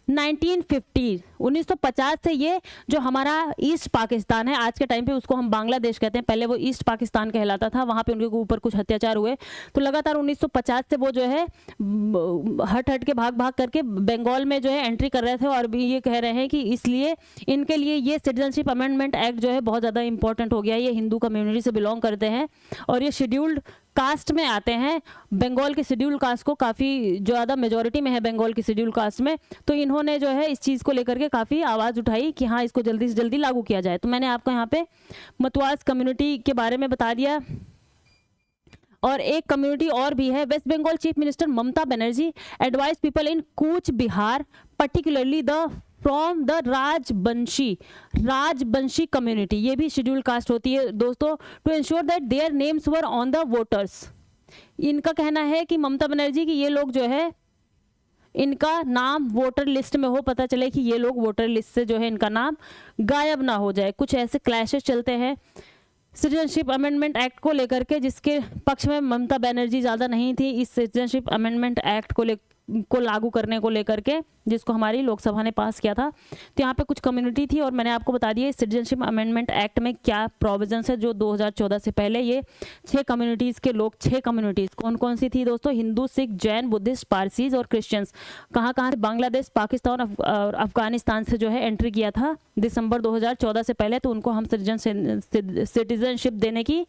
1950। 1950 से ये जो हमारा ईस्ट पाकिस्तान है, आज के टाइम पे उसको हम बांग्लादेश कहते हैं, पहले वो ईस्ट पाकिस्तान कहलाता था, वहाँ पे उनके ऊपर कुछ अत्याचार हुए, तो लगातार 1950 से वो जो है हट के भाग करके बंगाल में जो है एंट्री कर रहे थे। और भी ये कह रहे हैं कि इसलिए इनके लिए ये सिटीजनशिप अमेंडमेंट एक्ट जो है बहुत ज़्यादा इंपॉर्टेंट हो गया। ये हिंदू कम्युनिटी से बिलोंग करते हैं और ये शेड्यूल्ड कास्ट में आते हैं। बंगाल के शेड्यूल कास्ट को काफ़ी ज़्यादा मेजॉरिटी में है बंगाल की शेड्यूल कास्ट में। तो इन्होंने जो है इस चीज़ को लेकर के काफ़ी आवाज़ उठाई कि हाँ इसको जल्दी से जल्दी लागू किया जाए। तो मैंने आपको यहाँ पे मतवाज कम्युनिटी के बारे में बता दिया। और एक कम्युनिटी और भी है, West Bengal chief minister Mamata Banerjee advise people in Cooch Behar particularly the from the Rajbanshi community, ये भी शेड्यूल कास्ट होती है दोस्तों, to ensure that their names were on the voters. इनका कहना है कि ममता बनर्जी की ये लोग जो है इनका नाम वोटर लिस्ट में हो, पता चले कि ये लोग वोटर लिस्ट से जो है इनका नाम गायब ना हो जाए। कुछ ऐसे क्लैशेस चलते हैं सिटीजनशिप अमेंडमेंट एक्ट को लेकर के, जिसके पक्ष में ममता बनर्जी ज़्यादा नहीं थी इस सिटीजनशिप अमेंडमेंट एक्ट को लागू करने को लेकर के, जिसको हमारी लोकसभा ने पास किया था। तो यहाँ पे कुछ कम्युनिटी थी और मैंने आपको बता दिया सिटीजनशिप अमेंडमेंट एक्ट में क्या प्रोविजंस है। जो 2014 से पहले ये 6 कम्युनिटीज़ के लोग, 6 कम्युनिटीज़ कौन कौन सी थी दोस्तों? हिंदू, सिख, जैन, बुद्धिस्ट, पारसीज और क्रिश्चियंस। कहाँ कहाँ से? बांग्लादेश, पाकिस्तान और अफगानिस्तान से जो है एंट्री किया था दिसंबर 2014 से पहले। तो उनको हम सिटीजनशिप देने की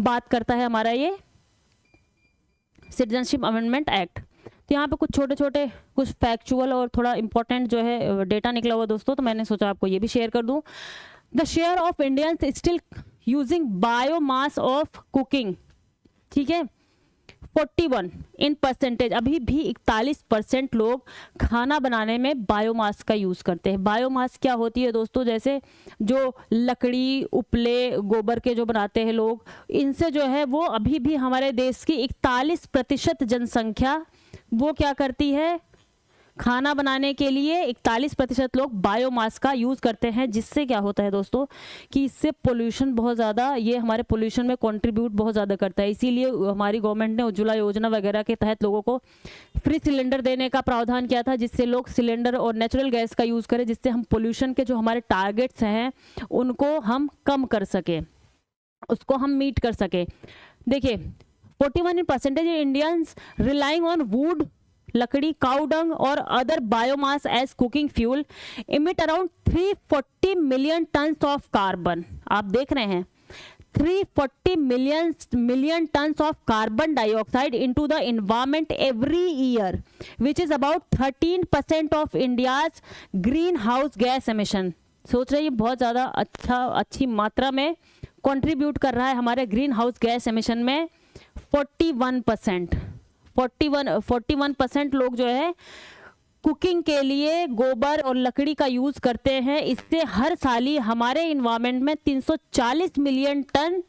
बात करता है हमारा ये सिटीजनशिप अमेंडमेंट एक्ट। तो यहाँ पे कुछ छोटे छोटे कुछ फैक्चुअल और थोड़ा इंपॉर्टेंट जो है डेटा निकला हुआ दोस्तों, तो मैंने सोचा आपको ये भी शेयर कर दूँ। The share of Indians still using biomass of cooking, ठीक है, 41 इन परसेंटेज, अभी भी 41% लोग खाना बनाने में बायोमास का यूज़ करते हैं। बायोमास क्या होती है दोस्तों? जैसे जो लकड़ी, उपले, गोबर के जो बनाते हैं लोग, इनसे जो है वो अभी भी हमारे देश की 41% जनसंख्या वो क्या करती है? खाना बनाने के लिए 41% लोग बायोमास का यूज़ करते हैं। जिससे क्या होता है दोस्तों कि इससे पोल्यूशन बहुत ज़्यादा, ये हमारे पोल्यूशन में कंट्रीब्यूट बहुत ज़्यादा करता है। इसीलिए हमारी गवर्नमेंट ने उज्ज्वला योजना वगैरह के तहत लोगों को फ्री सिलेंडर देने का प्रावधान किया था, जिससे लोग सिलेंडर और नेचुरल गैस का यूज़ करें, जिससे हम पोल्यूशन के जो हमारे टारगेट्स हैं उनको हम कम कर सकें, उसको हम मीट कर सकें। देखिए 41% इंडियंस रिलाइंग ऑन वुड, लकड़ी, काउ डंग और other biomass as cooking fuel emit around 340 million tons of carbon. आप देख रहे हैं 340 million tons of carbon dioxide into the environment every year, which is about 13% of India's greenhouse gas emission. सोच रहे हैं बहुत ज़्यादा अच्छी मात्रा में कंट्रीब्यूट कर रहा है हमारे ग्रीन हाउस गैस एमिशन में। 41% लोग जो है कुकिंग के लिए गोबर और लकड़ी का यूज करते हैं। इससे हर साल ही हमारे इन्वायरमेंट में 340 मिलियन टन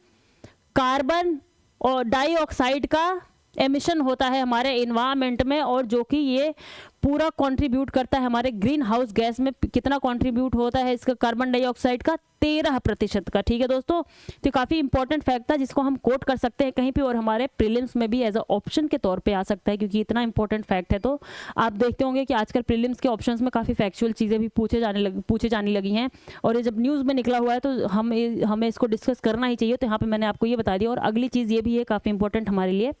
कार्बन और डाइऑक्साइड का एमिशन होता है हमारे इन्वायरमेंट में, और जो कि ये पूरा कंट्रीब्यूट करता है हमारे ग्रीन हाउस गैस में। कितना कंट्रीब्यूट होता है इसका कार्बन डाइऑक्साइड का? 13% का। ठीक है दोस्तों, तो काफ़ी इंपॉर्टेंट फैक्ट था जिसको हम कोट कर सकते हैं कहीं पे, और हमारे प्रीलिम्स में भी एज अ ऑप्शन के तौर पे आ सकता है, क्योंकि इतना इंपॉर्टेंट फैक्ट है। तो आप देखते होंगे कि आजकल प्रीलिम्स के ऑप्शंस में काफ़ी फैक्चुअल चीज़ें भी पूछे जाने लगी हैं, और ये जब न्यूज़ में निकला हुआ है तो हमें इसको डिस्कस करना ही चाहिए। तो यहाँ पर मैंने आपको ये बता दिया। और अगली चीज़ ये भी है काफ़ी इंपॉर्टेंट हमारे लिए,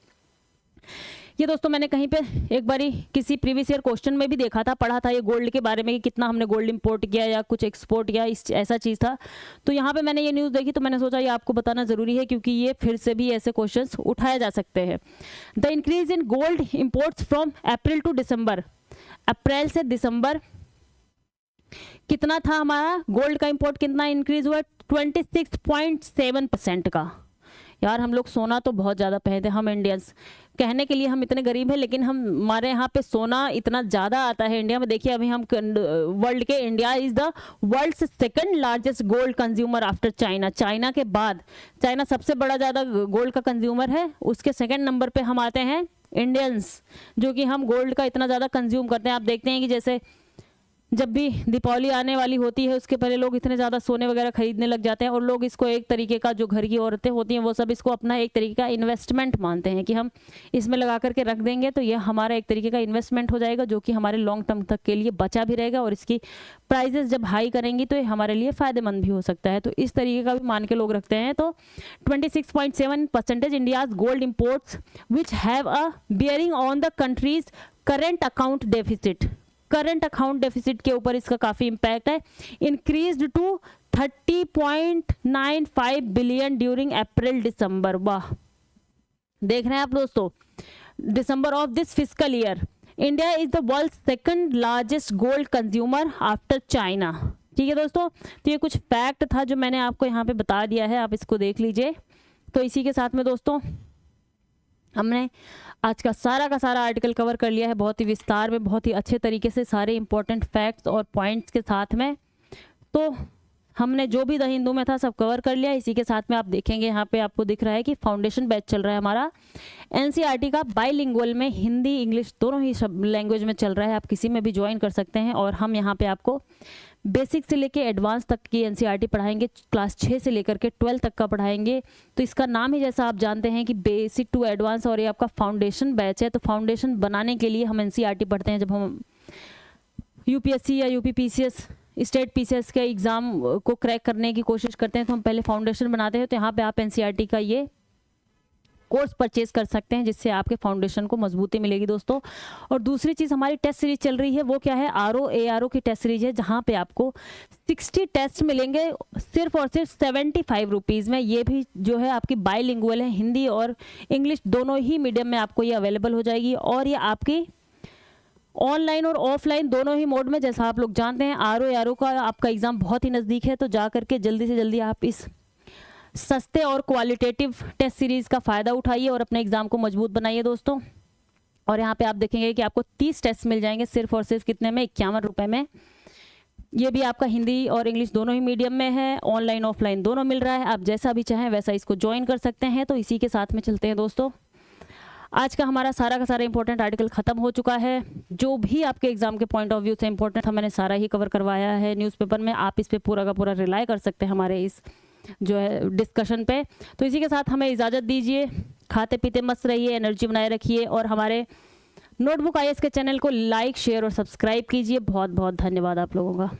ये दोस्तों मैंने कहीं पे एक बारी किसी प्रीवियस ईयर क्वेश्चन में भी देखा था, पढ़ा था ये गोल्ड के बारे में कि कितना हमने गोल्ड इंपोर्ट किया या कुछ एक्सपोर्ट किया, ऐसा चीज़ था। तो यहाँ पे मैंने ये न्यूज़ देखी तो मैंने सोचा ये आपको बताना ज़रूरी है, क्योंकि ये फिर से भी ऐसे क्वेश्चंस उठाए जा सकते हैं। The increase in gold imports from April to December, अप्रैल से दिसंबर कितना था हमारा गोल्ड का इम्पोर्ट, कितना इंक्रीज हुआ? 26.7% का। यार हम लोग सोना तो बहुत ज़्यादा पहनते हैं हम इंडियंस, कहने के लिए हम इतने गरीब हैं, लेकिन हमारे यहाँ पे सोना इतना ज़्यादा आता है इंडिया में। देखिए अभी हम वर्ल्ड के, India is the world's second largest gold consumer after China. China के बाद, चाइना सबसे बड़ा ज़्यादा गोल्ड का कंज्यूमर है, उसके सेकंड नंबर पे हम आते हैं इंडियंस, जो कि हम गोल्ड का इतना ज़्यादा कंज्यूम करते हैं। आप देखते हैं कि जैसे जब भी दीपावली आने वाली होती है उसके पहले लोग इतने ज़्यादा सोने वगैरह खरीदने लग जाते हैं, और लोग इसको एक तरीके का, जो घर की औरतें होती हैं वो सब इसको अपना एक तरीके का इन्वेस्टमेंट मानते हैं कि हम इसमें लगा करके रख देंगे तो ये हमारा एक तरीके का इन्वेस्टमेंट हो जाएगा, जो कि हमारे लॉन्ग टर्म तक के लिए बचा भी रहेगा, और इसकी प्राइजेस जब हाई करेंगी तो ये हमारे लिए फ़ायदेमंद भी हो सकता है। तो इस तरीके का भी मान के लोग रखते हैं। तो 26.7% India's gold imports which have a bearing on the country's current account deficit, current account deficit के ऊपर इसका काफ़ी इम्पैक्ट है। Increased to 30.95 billion during April December. वाह, देख रहे हैं आप दोस्तों, December of this physical year India is the world second largest gold consumer after China. ठीक है दोस्तों, तो ये कुछ फैक्ट था जो मैंने आपको यहाँ पे बता दिया है, आप इसको देख लीजिए। तो इसी के साथ में दोस्तों हमने आज का सारा आर्टिकल कवर कर लिया है, बहुत ही विस्तार में, बहुत ही अच्छे तरीके से, सारे इंपॉर्टेंट फैक्ट्स और पॉइंट्स के साथ में। तो हमने जो भी द हिंदू में था सब कवर कर लिया। इसी के साथ में आप देखेंगे यहाँ पे आपको दिख रहा है कि फाउंडेशन बैच चल रहा है हमारा एनसीईआरटी का, बाइलिंगुअल में हिंदी इंग्लिश दोनों ही लैंग्वेज में चल रहा है। आप किसी में भी ज्वाइन कर सकते हैं। और हम यहाँ पे आपको बेसिक से लेके एडवांस तक की एनसीईआरटी पढ़ाएंगे, क्लास 6 से लेकर के 12 तक का पढ़ाएंगे। तो इसका नाम ही जैसा आप जानते हैं कि बेसिक टू एडवांस, और ये आपका फाउंडेशन बैच है। तो फाउंडेशन बनाने के लिए हम एनसीईआरटी पढ़ते हैं। जब हम यूपीएससी या यूपीपीसीएस स्टेट पीसीएस के एग्ज़ाम को क्रैक करने की कोशिश करते हैं तो हम पहले फाउंडेशन बनाते हैं। तो यहाँ पे आप एनसीईआरटी का ये कोर्स परचेज कर सकते हैं, जिससे आपके फाउंडेशन को मजबूती मिलेगी दोस्तों। और दूसरी चीज़ हमारी टेस्ट सीरीज चल रही है, वो क्या है, ARO की टेस्ट सीरीज है, जहाँ पे आपको 60 टेस्ट मिलेंगे सिर्फ और सिर्फ 75 रुपीज़ में। ये भी जो है आपकी बाइलिंगुअल है, हिंदी और इंग्लिश दोनों ही मीडियम में आपको ये अवेलेबल हो जाएगी। और ये आपकी ऑनलाइन और ऑफलाइन दोनों ही मोड में, जैसा आप लोग जानते हैं ARO का आपका एग्ज़ाम बहुत ही नज़दीक है। तो जा करके जल्दी से जल्दी आप इस सस्ते और क्वालिटेटिव टेस्ट सीरीज़ का फ़ायदा उठाइए और अपने एग्ज़ाम को मजबूत बनाइए दोस्तों। और यहाँ पे आप देखेंगे कि आपको 30 टेस्ट मिल जाएंगे सिर्फ और सिर्फ कितने में, 51 रुपये में। ये भी आपका हिंदी और इंग्लिश दोनों ही मीडियम में है, ऑनलाइन ऑफलाइन दोनों मिल रहा है। आप जैसा भी चाहें वैसा इसको ज्वाइन कर सकते हैं। तो इसी के साथ में चलते हैं दोस्तों, आज का हमारा सारा का सारा इंपॉर्टेंट आर्टिकल ख़त्म हो चुका है। जो भी आपके एग्जाम के पॉइंट ऑफ व्यू से इंपॉर्टेंट था मैंने सारा ही कवर करवाया है न्यूज़पेपर में। आप इस पे पूरा का पूरा रिलाई कर सकते हैं हमारे इस जो है डिस्कशन पे। तो इसी के साथ हमें इजाज़त दीजिए। खाते पीते मस्त रहिए, एनर्जी बनाए रखिए और हमारे नोटबुक IAS के चैनल को लाइक शेयर और सब्सक्राइब कीजिए। बहुत बहुत धन्यवाद आप लोगों का।